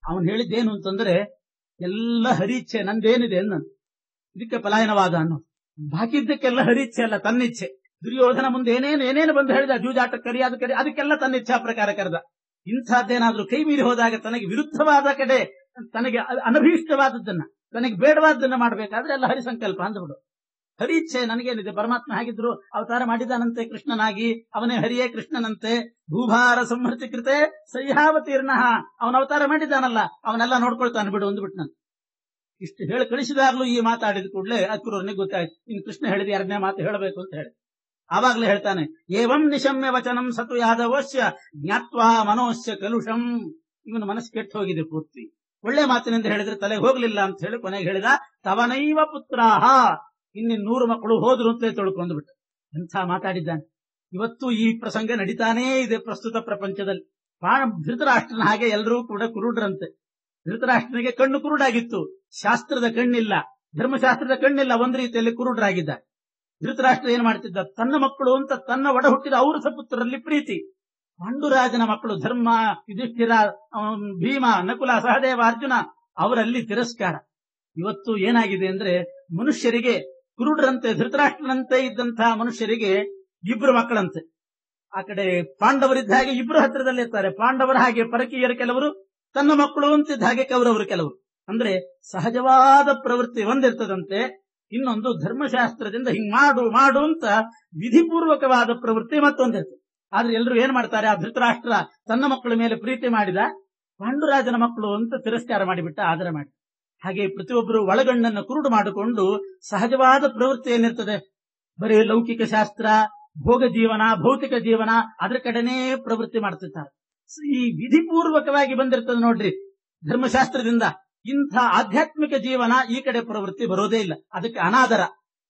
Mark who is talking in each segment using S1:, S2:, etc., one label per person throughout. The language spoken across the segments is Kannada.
S1: ಅವನು ಹೇಳಿದ್ದೇನು ಅಂತಂದ್ರೆ ಎಲ್ಲ ಹರಿಚ್ಛೆ ನಂದೇನಿದೆ ಅನ್ನೋದು, ಇದಕ್ಕೆ ಪಲಾಯನವಾದ ಅನ್ನೋ. ಬಾಕಿದ್ದಕ್ಕೆಲ್ಲ ಹರಿಚ್ಛೆ ಅಲ್ಲ, ತನ್ನಿಚ್ಛೆ. ದುರ್ಯೋಧನ ಮುಂದೆ ಏನೇನು ಬಂದು ಹೇಳಿದ, ಜೂಜಾಟ ಕರಿ ಅದು ಕರಿ, ಅದಕ್ಕೆಲ್ಲ ತನ್ನ ಇಚ್ಛಾ ಪ್ರಕಾರ ಕರೆದ. ಇಂಥದ್ದೇನಾದ್ರೂ ಕೈ ಮೀರಿ ಹೋದಾಗ ತನಗೆ ವಿರುದ್ಧವಾದ ಕಡೆ, ತನಗೆ ಅನಭೀಷ್ಟವಾದದ್ದನ್ನ, ತನಗೆ ಬೇಡವಾದನ್ನ ಮಾಡಬೇಕಾದ್ರೆ ಎಲ್ಲ ಹರಿಸಂಕಲ್ಪ ಅಂದ್ಬಿಡು. ಹರಿಚ್ಛೆ ನನಗೇನಿದೆ, ಪರಮಾತ್ಮ ಹಾಗಿದ್ರು ಅವತಾರ ಮಾಡಿದಾನಂತೆ ಕೃಷ್ಣನಾಗಿ, ಅವನೇ ಹರಿಯೇ ಕೃಷ್ಣನಂತೆ. ಭೂಭಾರ ಸಂಹೃತಿ ಕೃತೆ ಸಹ್ಯಾವತೀರ್ಣ, ಅವನ ಅವತಾರ ಮಾಡಿದ್ದಾನಲ್ಲ, ಅವನೆಲ್ಲ ನೋಡ್ಕೊಳ್ತಾನೆ ಬಿಡು ಅಂದ್ಬಿಟ್ನಂತೆ. ಇಷ್ಟು ಹೇಳಿ ಕಳಿಸಿದಾಗ್ಲೂ ಈ ಮಾತಾಡಿದ ಕೂಡಲೇ ಅಕ್ರೂರನಿಗೆ ಗೊತ್ತಾಯ್ತು, ಇನ್ನು ಕೃಷ್ಣ ಹೇಳಿದ ಎರಡನೇ ಮಾತು ಹೇಳಬೇಕು ಅಂತ ಹೇಳಿ. ಆವಾಗ್ಲೇ ಹೇಳ್ತಾನೆ, ಏವಂ ನಿಶಮ್ಯ ವಚನಂ ಸತು ಯಾದವಶ್ಯ ಜ್ಞಾತ್ವಾ ಮನೋಶ್ಯ ಕಲುಷಂ. ಇವನ ಮನಸ್ಸು ಕೆಟ್ಟು ಹೋಗಿದೆ ಪೂರ್ತಿ. ಒಳ್ಳೆ ಮಾತಿನಿಂದ ಹೇಳಿದ್ರೆ ತಲೆಗೆ ಹೋಗ್ಲಿಲ್ಲ ಅಂತ ಹೇಳಿ ಕೊನೆಗೆ ಹೇಳಿದ, ತವನೈವ ಪುತ್ರಾಹ, ಇನ್ನಿನ್ 100 ಮಕ್ಕಳು ಹೋದ್ರು ಅಂತಲೇ ತೊಳ್ಕೊಂಡು ಬಿಟ್ಟು. ಎಂಥ ಮಾತಾಡಿದ್ದಾನೆ. ಇವತ್ತು ಈ ಪ್ರಸಂಗ ನಡೀತಾನೇ ಇದೆ ಪ್ರಸ್ತುತ ಪ್ರಪಂಚದಲ್ಲಿ. ಧೃತರಾಷ್ಟ್ರನ ಹಾಗೆ ಎಲ್ಲರೂ ಕೂಡ ಕುರುಡ್ರಂತೆ. ಧೃತರಾಷ್ಟ್ರನಿಗೆ ಕಣ್ಣು ಕುರುಡಾಗಿತ್ತು, ಶಾಸ್ತ್ರದ ಕಣ್ಣಿಲ್ಲ, ಧರ್ಮಶಾಸ್ತ್ರದ ಕಣ್ಣಿಲ್ಲ, ಒಂದ್ ರೀತಿಯಲ್ಲಿ ಕುರುಡ್ರಾಗಿದ್ದ. ಧೃತರಾಷ್ಟ್ರ ಏನ್ ಮಾಡ್ತಿದ್ದ, ತನ್ನ ಮಕ್ಕಳು ಅಂತ ತನ್ನ ಒಡ ಹುಟ್ಟಿದ ಔರಸ ಪುತ್ರರಲ್ಲಿ ಪ್ರೀತಿ. ಪಾಂಡುರಾಜನ ಮಕ್ಕಳು ಧರ್ಮ, ಯುಧಿಷ್ಠಿರ, ಭೀಮ, ನಕುಲ, ಸಹದೇವ, ಅರ್ಜುನ, ಅವರಲ್ಲಿ ತಿರಸ್ಕಾರ. ಇವತ್ತು ಏನಾಗಿದೆ ಅಂದ್ರೆ, ಮನುಷ್ಯರಿಗೆ ಕುರುಡ್ರಂತೆ, ಧೃತರಾಷ್ಟ್ರನಂತೆ ಇದ್ದಂತಹ ಮನುಷ್ಯರಿಗೆ 2 ಮಕ್ಕಳಂತೆ. ಆ ಕಡೆ ಪಾಂಡವರಿದ್ದ ಹಾಗೆ 2 ಹತ್ತಿರದಲ್ಲಿರ್ತಾರೆ. ಪಾಂಡವರ ಹಾಗೆ ಪರಕೀಯರು ಕೆಲವರು, ತನ್ನ ಮಕ್ಕಳು ಅಂತಿದ್ದ ಹಾಗೆ ಕೌರವರು ಕೆಲವರು. ಅಂದ್ರೆ ಸಹಜವಾದ ಪ್ರವೃತ್ತಿ ಒಂದಿರ್ತದಂತೆ, ಇನ್ನೊಂದು ಧರ್ಮಶಾಸ್ತ್ರದಿಂದ ಹಿಂಗ್ ಮಾಡು ಅಂತ ವಿಧಿಪೂರ್ವಕವಾದ ಪ್ರವೃತ್ತಿ ಮತ್ತೊಂದಿರ್ತದೆ. ಆದ್ರೆ ಎಲ್ಲರೂ ಏನ್ ಮಾಡ್ತಾರೆ, ಆ ಧೃತರಾಷ್ಟ್ರ ತನ್ನ ಮಕ್ಕಳ ಮೇಲೆ ಪ್ರೀತಿ ಮಾಡಿದ, ಪಾಂಡುರಾಜನ ಮಕ್ಕಳು ಅಂತ ತಿರಸ್ಕಾರ ಮಾಡಿಬಿಟ್ಟ, ಆದರ ಮಾಡಿ. ಹಾಗೆ ಪ್ರತಿಯೊಬ್ಬರು ಒಳಗಣ್ಣನ್ನು ಕುರುಡು ಮಾಡಿಕೊಂಡು ಸಹಜವಾದ ಪ್ರವೃತ್ತಿ ಏನಿರ್ತದೆ, ಬರೀ ಲೌಕಿಕ ಶಾಸ್ತ್ರ, ಭೋಗ ಜೀವನ, ಭೌತಿಕ ಜೀವನ, ಅದ್ರ ಕಡೆನೇ ಪ್ರವೃತ್ತಿ ಮಾಡ್ತಿರ್ತಾರೆ. ಈ ವಿಧಿಪೂರ್ವಕವಾಗಿ ಬಂದಿರ್ತದೆ ನೋಡ್ರಿ ಧರ್ಮಶಾಸ್ತ್ರದಿಂದ. ಇಂಥ ಆಧ್ಯಾತ್ಮಿಕ ಜೀವನ ಈ ಕಡೆ ಪ್ರವೃತ್ತಿ ಬರೋದೇ ಇಲ್ಲ, ಅದಕ್ಕೆ ಅನಾದರ.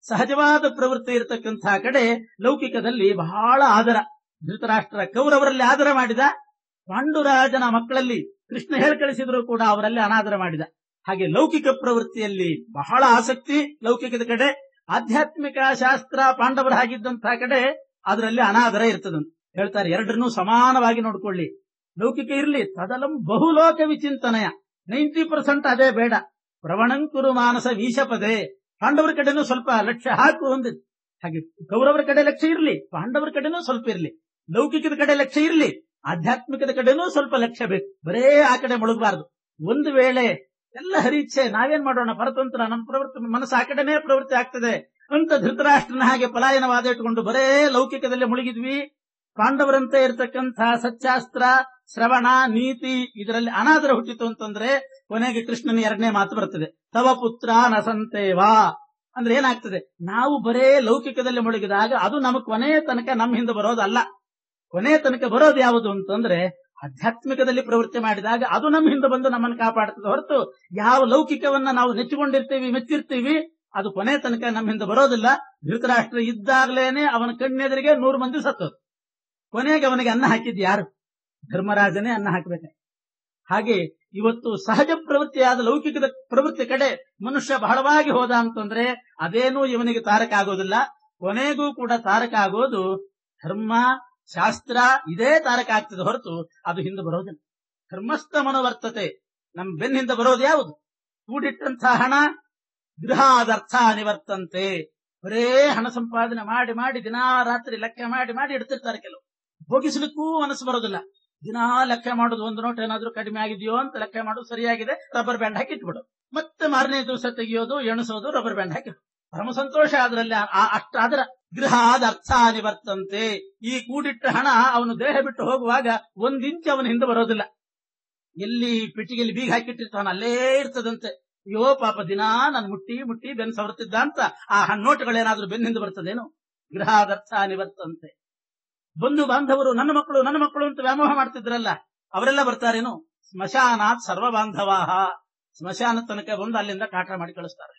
S1: ಸಹಜವಾದ ಪ್ರವೃತ್ತಿ ಇರತಕ್ಕಂತಹ ಕಡೆ ಲೌಕಿಕದಲ್ಲಿ ಬಹಳ ಆದರ. ಧೃತರಾಷ್ಟ್ರ ಕೌರವರಲ್ಲಿ ಆದರ ಮಾಡಿದ, ಪಾಂಡುರಾಜನ ಮಕ್ಕಳಲ್ಲಿ ಕೃಷ್ಣ ಹೇಳಿ ಕಳಿಸಿದ್ರು ಕೂಡ ಅವರಲ್ಲಿ ಅನಾದರ ಮಾಡಿದ. ಹಾಗೆ ಲೌಕಿಕ ಪ್ರವೃತ್ತಿಯಲ್ಲಿ ಬಹಳ ಆಸಕ್ತಿ ಲೌಕಿಕದ ಕಡೆ, ಆಧ್ಯಾತ್ಮಿಕ ಶಾಸ್ತ್ರ ಪಾಂಡವರ ಹಾಗಿದ್ದಂತಹ ಕಡೆ ಅದರಲ್ಲಿ ಅನಾದರ ಇರ್ತದಂತ ಹೇಳ್ತಾರೆ. ಎರಡನ್ನೂ ಸಮಾನವಾಗಿ ನೋಡ್ಕೊಳ್ಳಿ. ಲೌಕಿಕ ಇರ್ಲಿ, ತದಲಂ ಬಹುಲೋಕ ವಿಚಿಂತನಯ, 90% ಅದೇ ಬೇಡ. ಪ್ರವಣಂಕುರು ಮಾನಸ ವೀಶಪದೇ, ಪಾಂಡವರ ಕಡೆನೂ ಸ್ವಲ್ಪ ಲಕ್ಷ್ಯ ಹಾಕು ಒಂದು. ಹಾಗೆ ಕೌರವರ ಕಡೆ ಲಕ್ಷ್ಯ ಇರ್ಲಿ, ಪಾಂಡವರ ಕಡೆನೂ ಸ್ವಲ್ಪ ಇರ್ಲಿ. ಲೌಕಿಕದ ಕಡೆ ಲಕ್ಷ್ಯ ಇರ್ಲಿ, ಆಧ್ಯಾತ್ಮಿಕದ ಕಡೆನೂ ಸ್ವಲ್ಪ ಲಕ್ಷ್ಯ ಬೇಕು. ಬರೇ ಆ ಕಡೆ ಮುಳುಗಬಾರದು. ಒಂದು ವೇಳೆ ಎಲ್ಲ ಹರಿಚ್ಛೆ, ನಾವೇನ್ ಮಾಡೋಣ, ಪರತಂತ್ರ, ನಮ್ಮ ಪ್ರವೃತ್ತಿ ಮನಸ್ಸು ಆ ಕಡೆನೇ ಪ್ರವೃತ್ತಿ ಆಗ್ತದೆ ಅಂತ ಧೃತರಾಷ್ಟ್ರನ ಹಾಗೆ ಪಲಾಯನವಾದ ಇಟ್ಟುಕೊಂಡು ಬರೇ ಲೌಕಿಕದಲ್ಲಿ ಮುಳುಗಿದ್ವಿ. ಪಾಂಡವರಂತೆ ಇರತಕ್ಕಂಥ ಸಚ್ಚಾಸ್ತ್ರ, ಶ್ರವಣ, ನೀತಿ ಇದರಲ್ಲಿ ಅನಾದರ ಹುಟ್ಟಿತು ಅಂತಂದ್ರೆ ಕೊನೆಗೆ ಕೃಷ್ಣನ ಎರಡನೇ ಮಾತು ಬರ್ತದೆ, ತವ ಪುತ್ರ ನಸಂತೇವಾ. ಅಂದ್ರೆ ಏನಾಗ್ತದೆ, ನಾವು ಬರೇ ಲೌಕಿಕದಲ್ಲಿ ಮುಳುಗಿದಾಗ ಅದು ನಮಗೆ ಕೊನೆಯ ತನಕ ನಮ್ಮ ಹಿಂದೆ ಬರೋದಲ್ಲ. ಕೊನೆಯ ತನಕ ಬರೋದು ಯಾವುದು ಅಂತಂದ್ರೆ ಆಧ್ಯಾತ್ಮಿಕದಲ್ಲಿ ಪ್ರವೃತ್ತಿ ಮಾಡಿದಾಗ ಅದು ನಮ್ಮ ಹಿಂದೆ ಬಂದು ನಮ್ಮನ್ನು ಕಾಪಾಡ್ತದೆ ಹೊರತು, ಯಾವ ಲೌಕಿಕವನ್ನ ನಾವು ನೆಚ್ಚಿಕೊಂಡಿರ್ತೀವಿ, ಮೆಚ್ಚಿರ್ತೀವಿ, ಅದು ಕೊನೆ ತನಕ ನಮ್ಮ ಹಿಂದೆ ಬರೋದಿಲ್ಲ. ಧೃತರಾಷ್ಟ್ರ ಇದ್ದಾಗಲೇನೆ ಅವನ ಕಣ್ಣೆದುರಿಗೆ 100 ಮಂದಿ ಸತ್ತೋದು. ಕೊನೆಗೆ ಅವನಿಗೆ ಅನ್ನ ಹಾಕಿದ್ ಯಾರು? ಧರ್ಮರಾಜನೇ ಅನ್ನ ಹಾಕಬೇಕು. ಹಾಗೆ ಇವತ್ತು ಸಹಜ ಪ್ರವೃತ್ತಿಯಾದ ಲೌಕಿಕದ ಪ್ರವೃತ್ತಿ ಕಡೆ ಮನುಷ್ಯ ಬಹಳವಾಗಿ ಹೋದ ಅಂತಂದ್ರೆ ಅದೇನೂ ಇವನಿಗೆ ತಾರಕ ಆಗೋದಿಲ್ಲ. ಕೊನೆಗೂ ಕೂಡ ತಾರಕ ಆಗೋದು ಧರ್ಮ, ಶಾಸ್ತ್ರ, ಇದೇ ತಾರಕ ಆಗ್ತದೆ ಹೊರತು ಅದು ಹಿಂದೆ ಬರೋದಿಲ್ಲ. ಧರ್ಮಸ್ಥ ಮನೋವರ್ತತೆ, ನಮ್ ಬೆನ್ನಿಂದ ಬರೋದು ಯಾವುದು? ಕೂಡಿಟ್ಟಂತಹ ಹಣ ಗೃಹಾದರ್ಥ ನಿವರ್ತಂತೆ. ಬರೇ ಹಣ ಸಂಪಾದನೆ ಮಾಡಿ ಮಾಡಿ ದಿನಾ ರಾತ್ರಿ ಲೆಕ್ಕ ಮಾಡಿ ಮಾಡಿ ಇಡ್ತಿರ್ತಾರೆ. ಕೆಲವು ಭೋಗಿಸ್ಲಿಕ್ಕೂ ಮನಸ್ಸು ಬರೋದಿಲ್ಲ. ದಿನಾ ಲೆಕ್ಕ ಮಾಡೋದು, ಒಂದು ನೋಟ್ ಏನಾದ್ರೂ ಕಡಿಮೆ ಆಗಿದೆಯೋ ಅಂತ ಲೆಕ್ಕ ಮಾಡೋದು, ಸರಿಯಾಗಿದೆ ರಬ್ಬರ್ ಬ್ಯಾಂಡ್ ಹಾಕಿ ಇಟ್ಬಿಡು, ಮತ್ತೆ ಮಾರನೇ ದಿವಸ ತೆಗೆಯೋದು, ಎಣಸೋದು, ರಬ್ಬರ್ ಬ್ಯಾಂಡ್ ಹಾಕಿ ಪರಮ ಸಂತೋಷ. ಅದರಲ್ಲಿ ಅಷ್ಟಾದ್ರ ಗೃಹಾದ ಅರ್ಥ ನಿವರ್ತಂತೆ. ಈ ಕೂಡಿಟ್ಟ ಹಣ ಅವನು ದೇಹ ಬಿಟ್ಟು ಹೋಗುವಾಗ 1 ಇಂಚ್ ಅವನ ಹಿಂದೆ ಬರೋದಿಲ್ಲ. ಎಲ್ಲಿ ಪೆಟ್ಟಿಗೆಯಲ್ಲಿ ಬೀಗ ಹಾಕಿಟ್ಟಿರ್ತಾನ ಅಲ್ಲೇ ಇರ್ತದಂತೆ. ಅಯ್ಯೋ ಪಾಪ, ದಿನಾ ನಾನು ಮುಟ್ಟಿ ಮುಟ್ಟಿ ಬೆನ್ ಸವರ್ತಿದ್ದ ಅಂತ ಆ ನೋಟುಗಳೇನಾದ್ರೂ ಬೆನ್ನಿಂದ ಬರ್ತದೇನು? ಗೃಹಾದರ್ಥ ನಿವರ್ತಂತೆ. ಬಂಧು ಬಾಂಧವರು ನನ್ನ ಮಕ್ಕಳು ಅಂತ ವ್ಯಾಮೋಹ ಮಾಡ್ತಿದ್ರಲ್ಲ, ಅವರೆಲ್ಲ ಬರ್ತಾರೇನು? ಸ್ಮಶಾನಾತ್ ಸರ್ವ ಬಾಂಧವಾಹ. ಸ್ಮಶಾನ ತನಕ ಬಂದು ಅಲ್ಲಿಂದ ಕಾಟ ಮಾಡಿ ಕಳಿಸ್ತಾರೆ.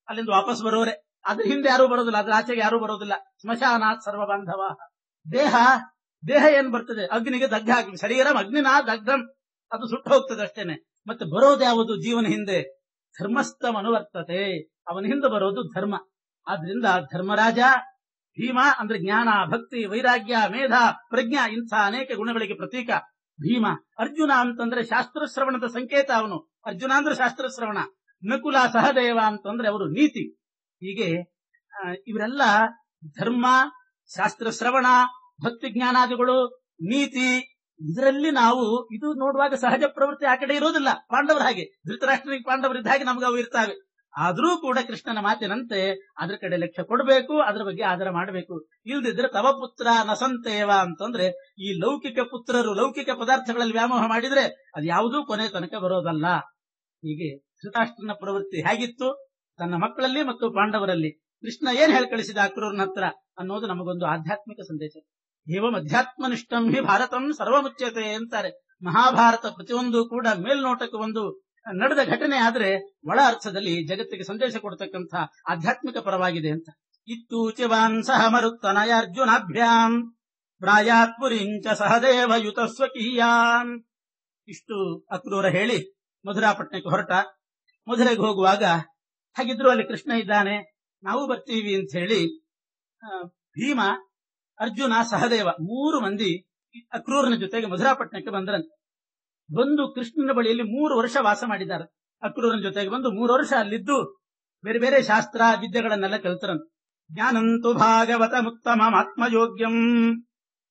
S1: ಅಲ್ಲಿಂದ ವಾಪಸ್ ಬರೋರೆ, ಅದ್ರ ಹಿಂದೆ ಯಾರೂ ಬರೋದಿಲ್ಲ, ಅದ್ರ ಆಚೆಗೆ ಯಾರೂ ಬರೋದಿಲ್ಲ. ಸ್ಮಶಾನಾತ್ ಸರ್ವ ಬಾಂಧವಾಹ. ದೇಹ ಏನ್ ಬರ್ತದೆ? ಅಗ್ನಿಗೆ ದಗ್ಧ ಆಗಿ, ಶರೀರಂ ಅಗ್ನಿನಾ ದಗ್ಧಂ, ಅದು ಸುಟ್ಟು ಹೋಗ್ತದೆ ಅಷ್ಟೇನೆ. ಮತ್ತೆ ಬರೋದು ಯಾವುದು ಜೀವನ ಹಿಂದೆ? ಧರ್ಮಸ್ಥ ಮನುವರ್ತತೆ, ಅವನ ಹಿಂದೆ ಬರೋದು ಧರ್ಮ. ಆದ್ರಿಂದ ಧರ್ಮರಾಜ ಭೀಮ ಅಂದ್ರೆ ಜ್ಞಾನ, ಭಕ್ತಿ, ವೈರಾಗ್ಯ, ಮೇಧ, ಪ್ರಜ್ಞಾ, ಇಂಥ ಅನೇಕ ಗುಣಗಳಿಗೆ ಪ್ರತೀಕ. ಭೀಮ. ಅರ್ಜುನ ಅಂತಂದ್ರೆ ಶಾಸ್ತ್ರಶ್ರವಣದ ಸಂಕೇತ. ಅವನು ಅರ್ಜುನ ಅಂದ್ರೆ ಶಾಸ್ತ್ರಶ್ರವಣ. ನಕುಲ ಸಹದೇವ ಅಂತಂದ್ರೆ ಅವರು ನೀತಿ. ಹೀಗೆ ಇವರೆಲ್ಲ ಧರ್ಮ, ಶಾಸ್ತ್ರಶ್ರವಣ, ಭಕ್ತಿ ಜ್ಞಾನಾದಿಗಳು, ನೀತಿ, ಇದರಲ್ಲಿ ನಾವು ಇದು ನೋಡುವಾಗ ಸಹಜ ಪ್ರವೃತ್ತಿ ಆ ಕಡೆ ಇರೋದಿಲ್ಲ. ಪಾಂಡವರ ಹಾಗೆ, ಧೃತರಾಷ್ಟ್ರನಿಗೆ ಪಾಂಡವರಿದ್ದ ಹಾಗೆ ನಮ್ಗೆ ಅವು ಇರ್ತಾವೆ. ಆದ್ರೂ ಕೂಡ ಕೃಷ್ಣನ ಮಾತಿನಂತೆ ಅದ್ರ ಕಡೆ ಲಕ್ಷ್ಯ ಕೊಡಬೇಕು, ಅದ್ರ ಬಗ್ಗೆ ಆದರ ಮಾಡಬೇಕು. ಇಲ್ದಿದ್ರೆ ತವ ಪುತ್ರ ನಸಂತೇವ ಅಂತಂದ್ರೆ ಈ ಲೌಕಿಕ ಪುತ್ರರು ಲೌಕಿಕ ಪದಾರ್ಥಗಳಲ್ಲಿ ವ್ಯಾಮೋಹ ಮಾಡಿದ್ರೆ ಅದು ಯಾವುದೂ ಕೊನೆ ತನಕ ಬರೋದಲ್ಲ. ಹೀಗೆ ಧೃತರಾಷ್ಟ್ರನ ಪ್ರವೃತ್ತಿ ಹೇಗಿತ್ತು ತನ್ನ ಮಕ್ಕಳಲ್ಲಿ ಮತ್ತು ಪಾಂಡವರಲ್ಲಿ. ಕೃಷ್ಣ ಏನ್ ಹೇಳಿ ಕಳಿಸಿದ ಅಕ್ರೂರನ ಹತ್ರ ಅನ್ನೋದು ನಮಗೊಂದು ಆಧ್ಯಾತ್ಮಿಕ ಸಂದೇಶ. ಏವಂ ಅಧ್ಯಾತ್ಮನಿಷ್ಠಂ ಹಿ ಭಾರತಂ ಸರ್ವಮುಚ್ಯತೆ ಅಂತಾರೆ. ಮಹಾಭಾರತ ಪ್ರತಿಯೊಂದು ಕೂಡ ಮೇಲ್ನೋಟಕ್ಕೆ ಒಂದು ನಡೆದ ಘಟನೆ ಆದ್ರೆ ಒಳ ಅರ್ಥದಲ್ಲಿ ಜಗತ್ತಿಗೆ ಸಂದೇಶ ಕೊಡ್ತಕ್ಕಂಥ ಆಧ್ಯಾತ್ಮಿಕ ಪರವಾಗಿದೆ ಅಂತ. ಇತ್ತೂಚಿವಾನ್ ಸಹ ಮರುತ್ತನಯಾರ್ಜುನಾಭ್ಯಾಂ ಪ್ರಾಯಾತ್ ಪುರಿಂಚ ಸಹದೇವ ಯುತ ಸ್ವಕೀಯಾನ್. ಇಷ್ಟು ಅಕ್ರೂರ ಹೇಳಿ ಮಧುರಾಪಟ್ಟಣಕ್ಕೆ ಹೊರಟ. ಮಧುರೆಗೆ ಹೋಗುವಾಗ ಹಾಗಿದ್ರು ಅಲ್ಲಿ ಕೃಷ್ಣ ಇದ್ದಾನೆ, ನಾವು ಬರ್ತೀವಿ ಅಂತ ಹೇಳಿ ಭೀಮ, ಅರ್ಜುನ, ಸಹದೇವ 3 ಮಂದಿ ಅಕ್ರೂರನ ಜೊತೆಗೆ ಮಧುರಾಪಟ್ಟಣಕ್ಕೆ ಬಂದ್ರಂತೆ. ಬಂದು ಕೃಷ್ಣನ ಬಳಿಯಲ್ಲಿ 3 ವರ್ಷ ವಾಸ ಮಾಡಿದ್ದಾರೆ. ಅಕ್ರೂರನ ಜೊತೆಗೆ ಬಂದು 3 ವರ್ಷ ಅಲ್ಲಿದ್ದು ಬೇರೆ ಬೇರೆ ಶಾಸ್ತ್ರ ವಿದ್ಯೆಗಳನ್ನೆಲ್ಲ ಕಲ್ತರಂತೆ. ಜ್ಞಾನಂತು ಭಾಗವತ ಮುತ್ತಮ ಆತ್ಮಯೋಗ್ಯಂ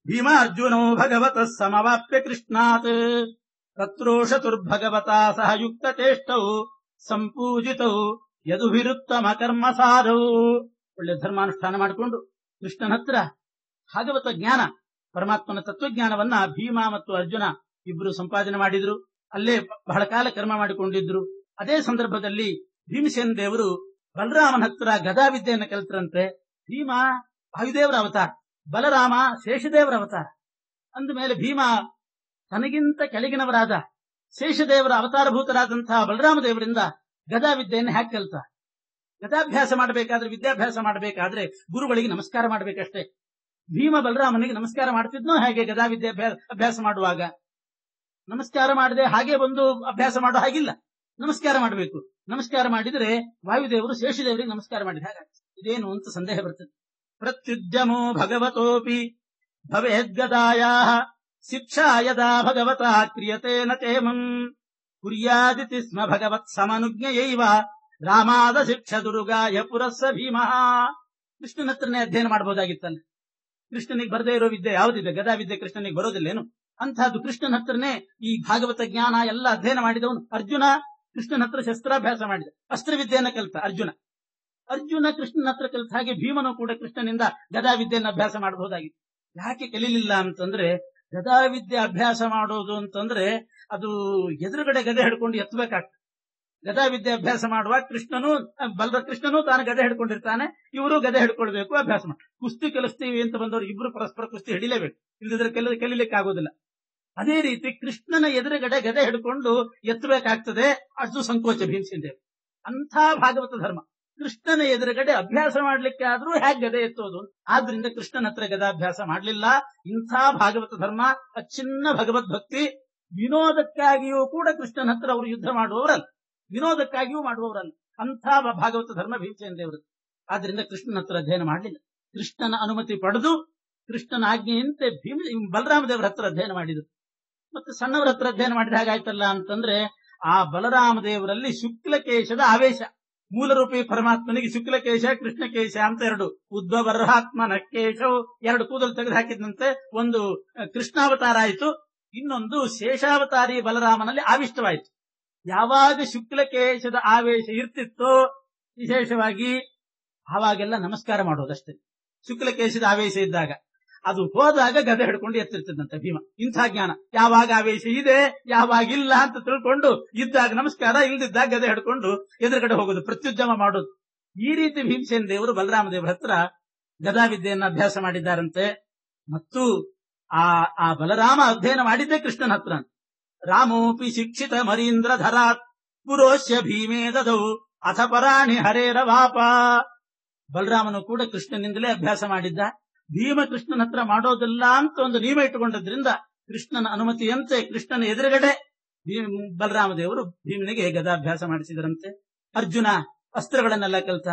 S1: ಭೀಮ ಅರ್ಜುನೋ ಭಗವತ ಸಮವಾಪ್ಯ ಕೃಷ್ಣಾತ್ ತತ್ರೋಷತುರ್ಭಗವತಾ ಸಹ ಯುಕ್ತ ಚೇಷ್ಟೌ ಸಂಪೂಜಿತೌ ಯದುಭಿರುತ್ತಮ ಕರ್ಮ ಸಾಧವು. ಒಳ್ಳೆ ಧರ್ಮಾನುಷ್ಠಾನ ಮಾಡಿಕೊಂಡು ಕೃಷ್ಣನ ಹತ್ರ ಭಾಗವತ ಜ್ಞಾನ, ಪರಮಾತ್ಮನ ತತ್ವಜ್ಞಾನವನ್ನ ಭೀಮ ಮತ್ತು ಅರ್ಜುನ ಇಬ್ಬರು ಸಂಪಾದನೆ ಮಾಡಿದ್ರು. ಅಲ್ಲೇ ಬಹಳ ಕಾಲ ಕರ್ಮ ಮಾಡಿಕೊಂಡಿದ್ರು. ಅದೇ ಸಂದರ್ಭದಲ್ಲಿ ಭೀಮಸೇನ ದೇವರು ಬಲರಾಮನ ಹತ್ರ ಗದಾವಿದ್ಯೆಯನ್ನು ಕಲಿತರಂತೆ. ಭೀಮ ವಾಯುದೇವರ ಅವತಾರ, ಬಲರಾಮ ಶೇಷದೇವರ ಅವತಾರ. ಅಂದ ಮೇಲೆ ಭೀಮ ತನಗಿಂತ ಕೆಳಗಿನವರಾದ ಶೇಷದೇವರ ಅವತಾರಭೂತರಾದಂತಹ ಬಲರಾಮ ದೇವರಿಂದ ಗದಾವಿದ್ಯೆಯನ್ನು ಹ್ಯಾಕ್ ಕಲಿತ. ಗದಾಭ್ಯಾಸ ಮಾಡಬೇಕಾದ್ರೆ, ವಿದ್ಯಾಭ್ಯಾಸ ಮಾಡಬೇಕಾದ್ರೆ ಗುರುಗಳಿಗೆ ನಮಸ್ಕಾರ ಮಾಡಬೇಕಷ್ಟೇ. ಭೀಮ ಬಲರಾಮನಿಗೆ ನಮಸ್ಕಾರ ಮಾಡ್ತಿದ್ನೋ ಹೇಗೆ? ಗದಾವಿದ್ಯೆ ಅಭ್ಯಾಸ ಮಾಡುವಾಗ ನಮಸ್ಕಾರ ಮಾಡದೆ ಹಾಗೆ ಬಂದು ಅಭ್ಯಾಸ ಮಾಡೋ ಹಾಗಿಲ್ಲ, ನಮಸ್ಕಾರ ಮಾಡಬೇಕು. ನಮಸ್ಕಾರ ಮಾಡಿದ್ರೆ ವಾಯುದೇವರು ಶೇಷದೇವರಿಗೆ ನಮಸ್ಕಾರ ಮಾಡಿದ ಹಾಗೆ. ಇದೇನು ಅಂತ ಸಂದೇಹ ಬರ್ತದೆ. ಪ್ರತ್ಯುದ್ಯಮೋ ಭಗವತೋಪಿ ಭವೇದ್ಗದಾಯಾ ಶಿಕ್ಷಾ ಯದಾ ಭಗವತ ಕ್ರಿಯತೇನ ಚೇಮಂ ಕುರ್ಯಾದಿತಿ ಸ್ಮ ಭಗವತ್ ಸಮನುಜ್ಞಯೈವ ರಾಮಾದ ಶಿಕ್ಷ ದುರ್ಗಾಯ ಪುರಸ್ಸ ಭೀಮಃ. ಕೃಷ್ಣನ ಹತ್ರನೇ ಅಧ್ಯಯನ ಮಾಡಬಹುದಾಗಿತ್ತಲ್ಲ. ಕೃಷ್ಣನಿಗೆ ಬರದೇ ಇರೋ ವಿದ್ಯೆ ಯಾವುದಿದೆ? ಗದಾವಿದ್ಯೆ ಕೃಷ್ಣನಿಗೆ ಬರೋದಿಲ್ಲೇನು? ಅಂತಹದ್ದು ಕೃಷ್ಣನ ಹತ್ರನೇ ಈ ಭಾಗವತ ಜ್ಞಾನ ಎಲ್ಲ ಅಧ್ಯಯನ ಮಾಡಿದವನು ಅರ್ಜುನ. ಕೃಷ್ಣನ ಹತ್ರ ಶಸ್ತ್ರಾಭ್ಯಾಸ ಮಾಡಿದ, ಅಸ್ತ್ರವಿದ್ಯೆಯನ್ನ ಕಲಿತ ಅರ್ಜುನ ಕೃಷ್ಣನ ಹತ್ರ ಕಲಿತ ಹಾಗೆ ಭೀಮನು ಕೂಡ ಕೃಷ್ಣನಿಂದ ಗದಾವಿದ್ಯೆಯನ್ನು ಅಭ್ಯಾಸ ಮಾಡಬಹುದಾಗಿತ್ತು. ಯಾಕೆ ಕಲೀಲಿಲ್ಲ ಅಂತಂದ್ರೆ, ಗದಾವಿದ್ಯೆ ಅಭ್ಯಾಸ ಮಾಡೋದು ಅಂತಂದ್ರೆ ಅದು ಎದುರುಗಡೆ ಗದೆ ಹಿಡ್ಕೊಂಡು ಎತ್ತಬೇಕಾಗ್ತದೆ. ಗದಾವಿದ್ಯೆ ಅಭ್ಯಾಸ ಮಾಡುವಾಗ ಕೃಷ್ಣನು ತಾನು ಗದೆ ಹಿಡ್ಕೊಂಡಿರ್ತಾನೆ, ಇವರು ಗದೆ ಹಿಡ್ಕೊಳ್ಬೇಕು, ಅಭ್ಯಾಸ ಮಾಡಿ. ಕುಸ್ತಿ ಕಲಿಸ್ತೀವಿ ಅಂತ ಬಂದವರು ಇಬ್ರು ಪರಸ್ಪರ ಕುಸ್ತಿ ಹಿಡಿಲೇಬೇಕು, ಇಲ್ಲದಿದ್ರೆ ಕಲೀಲಿಕ್ಕೆ ಆಗೋದಿಲ್ಲ. ಅದೇ ರೀತಿ ಕೃಷ್ಣನ ಎದುರುಗಡೆ ಗದೆ ಹಿಡ್ಕೊಂಡು ಎತ್ತಬೇಕಾಗ್ತದೆ. ಅದು ಸಂಕೋಚ ಭೀಮಸೇನ. ಅಂಥ ಭಾಗವತ ಧರ್ಮ. ಕೃಷ್ಣನ ಎದುರುಗಡೆ ಅಭ್ಯಾಸ ಮಾಡ್ಲಿಕ್ಕೆ ಆದ್ರೂ ಹೇಗೆ ಗದೆ ಎತ್ತೋದು? ಆದ್ರಿಂದ ಕೃಷ್ಣನ ಹತ್ರ ಗದಾಭ್ಯಾಸ ಮಾಡಲಿಲ್ಲ. ಇಂಥ ಭಾಗವತ ಧರ್ಮ, ಅಚ್ಚಿನ್ನ ಭಗವದ್ಭಕ್ತಿ. ವಿನೋದಕ್ಕಾಗಿಯೂ ಕೂಡ ಕೃಷ್ಣನ ಹತ್ರ ಅವರು ಯುದ್ಧ ಮಾಡುವವರಲ್ಲ, ವಿನೋದಕ್ಕಾಗಿಯೂ ಮಾಡುವವರಲ್ಲ. ಅಂಥ ಭಾಗವತ ಧರ್ಮ ಭೀಮಸೇನ ದೇವರದ್ದು. ಆದ್ರಿಂದ ಕೃಷ್ಣನ ಹತ್ರ ಅಧ್ಯಯನ ಮಾಡಲಿಲ್ಲ. ಕೃಷ್ಣನ ಅನುಮತಿ ಪಡೆದು ಕೃಷ್ಣನ ಆಜ್ಞೆಯಂತೆ ಬಲರಾಮ ದೇವರ ಹತ್ರ ಅಧ್ಯಯನ ಮಾಡಿದರು. ಮತ್ತೆ ಸಣ್ಣವರ ಹತ್ರ ಅಧ್ಯಯನ ಮಾಡಿದ ಹಾಗಾಯ್ತಲ್ಲ ಅಂತಂದ್ರೆ, ಆ ಬಲರಾಮ ದೇವರಲ್ಲಿ ಶುಕ್ಲಕೇಶದ ಆವೇಶ. ಮೂಲರೂಪಿ ಪರಮಾತ್ಮನಿಗೆ ಶುಕ್ಲಕೇಶ, ಕೃಷ್ಣಕೇಶ ಅಂತ 2. ಉದ್ಭವರ್ಹಾತ್ಮನ ಕೇಶವು 2 ಕೂದಲು ತೆಗೆದು ಹಾಕಿದಂತೆ ಒಂದು ಕೃಷ್ಣಾವತಾರ ಆಯಿತು, ಇನ್ನೊಂದು ಶೇಷಾವತಾರಿ ಬಲರಾಮನಲ್ಲಿ ಆವಿಷ್ಟವಾಯಿತು. ಯಾವಾಗ ಶುಕ್ಲಕೇಶದ ಆವೇಶ ಇರ್ತಿತ್ತೋ ವಿಶೇಷವಾಗಿ ಆವಾಗೆಲ್ಲ ನಮಸ್ಕಾರ ಮಾಡೋದಷ್ಟೇ. ಶುಕ್ಲಕೇಶದ ಆವೇಶ ಇದ್ದಾಗ, ಅದು ಹೋದಾಗ ಗದೆ ಹಿಡ್ಕೊಂಡು ಎತ್ತಿರ್ತದಂತೆ ಭೀಮ. ಇಂಥ ಜ್ಞಾನ. ಯಾವಾಗ ಆವೇಶ ಇದೆ ಯಾವಾಗಿಲ್ಲ ಅಂತ ತಿಳ್ಕೊಂಡು ಇದ್ದಾಗ ನಮಸ್ಕಾರ, ಇಲ್ದಿದ್ದಾಗ ಗದೆ ಹಿಡ್ಕೊಂಡು ಎದುರುಗಡೆ ಹೋಗೋದು, ಪ್ರತ್ಯುದ್ಯಮ ಮಾಡೋದು. ಈ ರೀತಿ ಭೀಮಸೇನ ದೇವರು ಬಲರಾಮ ದೇವರ ಹತ್ರ ಗದಾವಿದ್ಯೆಯನ್ನು ಅಭ್ಯಾಸ ಮಾಡಿದ್ದಾರಂತೆ. ಮತ್ತು ಆ ಬಲರಾಮ ಅಧ್ಯಯನ ಮಾಡಿದ್ದೇ ಕೃಷ್ಣನ ಹತ್ರ. ರಾಮೋಪಿ ಶಿಕ್ಷಿತ ಮರೀಂದ್ರ ಧರಾತ್ ಪುರೋಶ್ಯ ಭೀಮೇ ದದೌ ಅಥ ಪರಾಣಿ ಹರೇರವಾಪ. ಬಲರಾಮನು ಕೂಡ ಕೃಷ್ಣನಿಂದಲೇ ಅಭ್ಯಾಸ ಮಾಡಿದ್ದ. ಭೀಮ ಕೃಷ್ಣನ ಹತ್ರ ಮಾಡೋದಿಲ್ಲ ಅಂತ ಒಂದು ನಿಯಮ ಇಟ್ಟುಕೊಂಡದ್ರಿಂದ ಕೃಷ್ಣನ ಅನುಮತಿಯಂತೆ ಕೃಷ್ಣನ ಎದುರುಗಡೆ ಬಲರಾಮ ದೇವರು ಭೀಮನಿಗೆ ಗದಾಭ್ಯಾಸ ಮಾಡಿಸಿದರಂತೆ. ಅರ್ಜುನ ಅಸ್ತ್ರಗಳನ್ನೆಲ್ಲ ಕಲಿತ.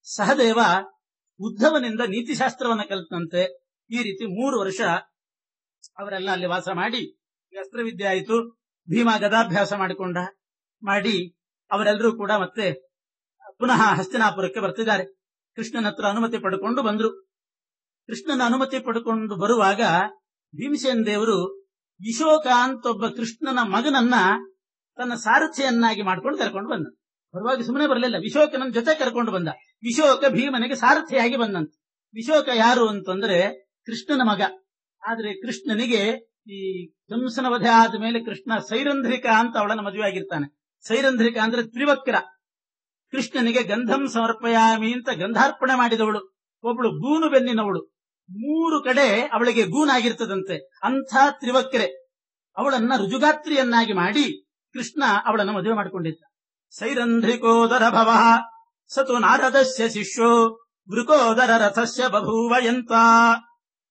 S1: ಸಹದೇವ ಉದ್ಧವನಿಂದ ನೀತಿಶಾಸ್ತ್ರವನ್ನ ಕಲಿತಂತೆ. ಈ ರೀತಿ 3 ವರ್ಷ ಅವರೆಲ್ಲ ಅಲ್ಲಿ ವಾಸ ಮಾಡಿ ಅಸ್ತ್ರವಿದ್ಯೆ ಆಯಿತು. ಭೀಮ ಗದಾಭ್ಯಾಸ ಮಾಡಿ ಅವರೆಲ್ಲರೂ ಕೂಡ ಮತ್ತೆ ಪುನಃ ಹಸ್ತಿನಾಪುರಕ್ಕೆ ಬರ್ತಿದ್ದಾರೆ. ಕೃಷ್ಣನ ಹತ್ರ ಅನುಮತಿ ಪಡ್ಕೊಂಡು ಬಂದ್ರು. ಕೃಷ್ಣನ ಅನುಮತಿ ಪಡ್ಕೊಂಡು ಬರುವಾಗ ಭೀಮಸೇನ ದೇವರು ವಿಶೋಕ ಅಂತ ಒಬ್ಬ ಕೃಷ್ಣನ ಮಗನನ್ನ ತನ್ನ ಸಾರಥಿಯನ್ನಾಗಿ ಮಾಡ್ಕೊಂಡು ಕರ್ಕೊಂಡು ಬಂದ. ಬರುವಾಗ ಸುಮ್ಮನೆ ಬರಲಿಲ್ಲ, ವಿಶೋಕನ ಜೊತೆ ಕರ್ಕೊಂಡು ಬಂದ. ವಿಶೋಕ ಭೀಮನಿಗೆ ಸಾರಥಿಯಾಗಿ ಬಂದಂತ. ವಿಶೋಕ ಯಾರು ಅಂತಂದ್ರೆ ಕೃಷ್ಣನ ಮಗ. ಆದ್ರೆ ಕೃಷ್ಣನಿಗೆ ಈ ಕಂಸನ ವಧೆ ಆದ ಮೇಲೆ ಕೃಷ್ಣ ಸೈರಂಧ್ರಿಕಾ ಅಂತ ಅವಳನ್ನ ಮದುವೆ ಆಗಿರ್ತಾನೆ. ಸೈರಂಧ್ರಿಕಾ ಅಂದ್ರೆ ತ್ರಿವಕ್ರ. ಕೃಷ್ಣನಿಗೆ ಗಂಧಂ ಸಮರ್ಪಯಾಮಿ ಅಂತ ಗಂಧಾರ್ಪಣೆ ಮಾಡಿದವಳು. ಒಬ್ಬಳು ಗೂನು ಬೆನ್ನಿನವಳು, 3 ಕಡೆ ಅವಳಿಗೆ ಗೂನಾಗಿರ್ತದಂತೆ. ಅಂಥ ತ್ರಿವಕ್ರೆ ಅವಳನ್ನ ರುಜುಗಾತ್ರಿಯನ್ನಾಗಿ ಮಾಡಿ ಕೃಷ್ಣ ಅವಳನ್ನು ಮದುವೆ ಮಾಡಿಕೊಂಡಿದ್ದ. ಸೈರಂಧ್ರಿಕೋದರ ಭವ ಸತು ನಾರದಸ್ಯ ಶಿಷ್ಯೋ ವೃಕೋದರ ರಥಸ್ಯ ಬಭೂವಯಂತ.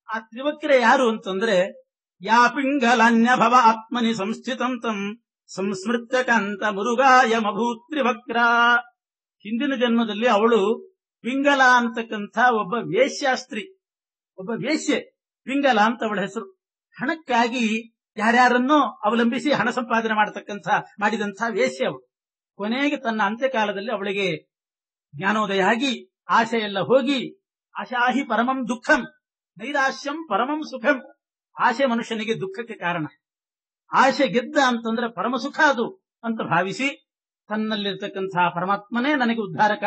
S1: ಆ ತ್ರಿವಕ್ರೆ ಯಾರು ಅಂತಂದ್ರೆ ಯಾ ಪಿಂಗಲಾನ್ಯ ಭವ ಆತ್ಮನಿ ಸಂಸ್ಥಿತಂ ತಂ ಸಂಸ್ಮೃತ್ಯ ಕಾಂತ ಮುರುಗಾಯ ಮಭೂತ್ ತ್ರಿವಕ್ರ. ಹಿಂದಿನ ಜನ್ಮದಲ್ಲಿ ಅವಳು ಪಿಂಗಲ ಅಂತಕ್ಕಂಥ ಒಬ್ಬ ವೇಶ್ಯಾಸ್ತ್ರೀ, ಒಬ್ಬ ವೇಶ್ಯೆ. ಪಿಂಗಲ ಅಂತ ಅವಳ ಹೆಸರು. ಹಣಕ್ಕಾಗಿ ಯಾರ್ಯಾರನ್ನೋ ಅವಲಂಬಿಸಿ ಹಣ ಸಂಪಾದನೆ ಮಾಡಿದಂಥ ವೇಶ್ಯೆ ಅವಳು. ಕೊನೆಗೆ ತನ್ನ ಅಂತ್ಯಕಾಲದಲ್ಲಿ ಅವಳಿಗೆ ಜ್ಞಾನೋದಯ ಆಗಿ ಆಶೆ ಎಲ್ಲ ಹೋಗಿ, ಆಶಾಹಿ ಪರಮಂ ದುಃಖಂ ನೈರಾಶ್ಯಂ ಪರಮಂ ಸುಖಂ. ಆಶೆ ಮನುಷ್ಯನಿಗೆ ದುಃಖಕ್ಕೆ ಕಾರಣ. ಆಶೆ ಗೆದ್ದ ಅಂತಂದ್ರೆ ಪರಮ ಸುಖ ಅದು ಅಂತ ಭಾವಿಸಿ ತನ್ನಲ್ಲಿರ್ತಕ್ಕಂಥ ಪರಮಾತ್ಮನೇ ನನಗೆ ಉದ್ಧಾರಕ,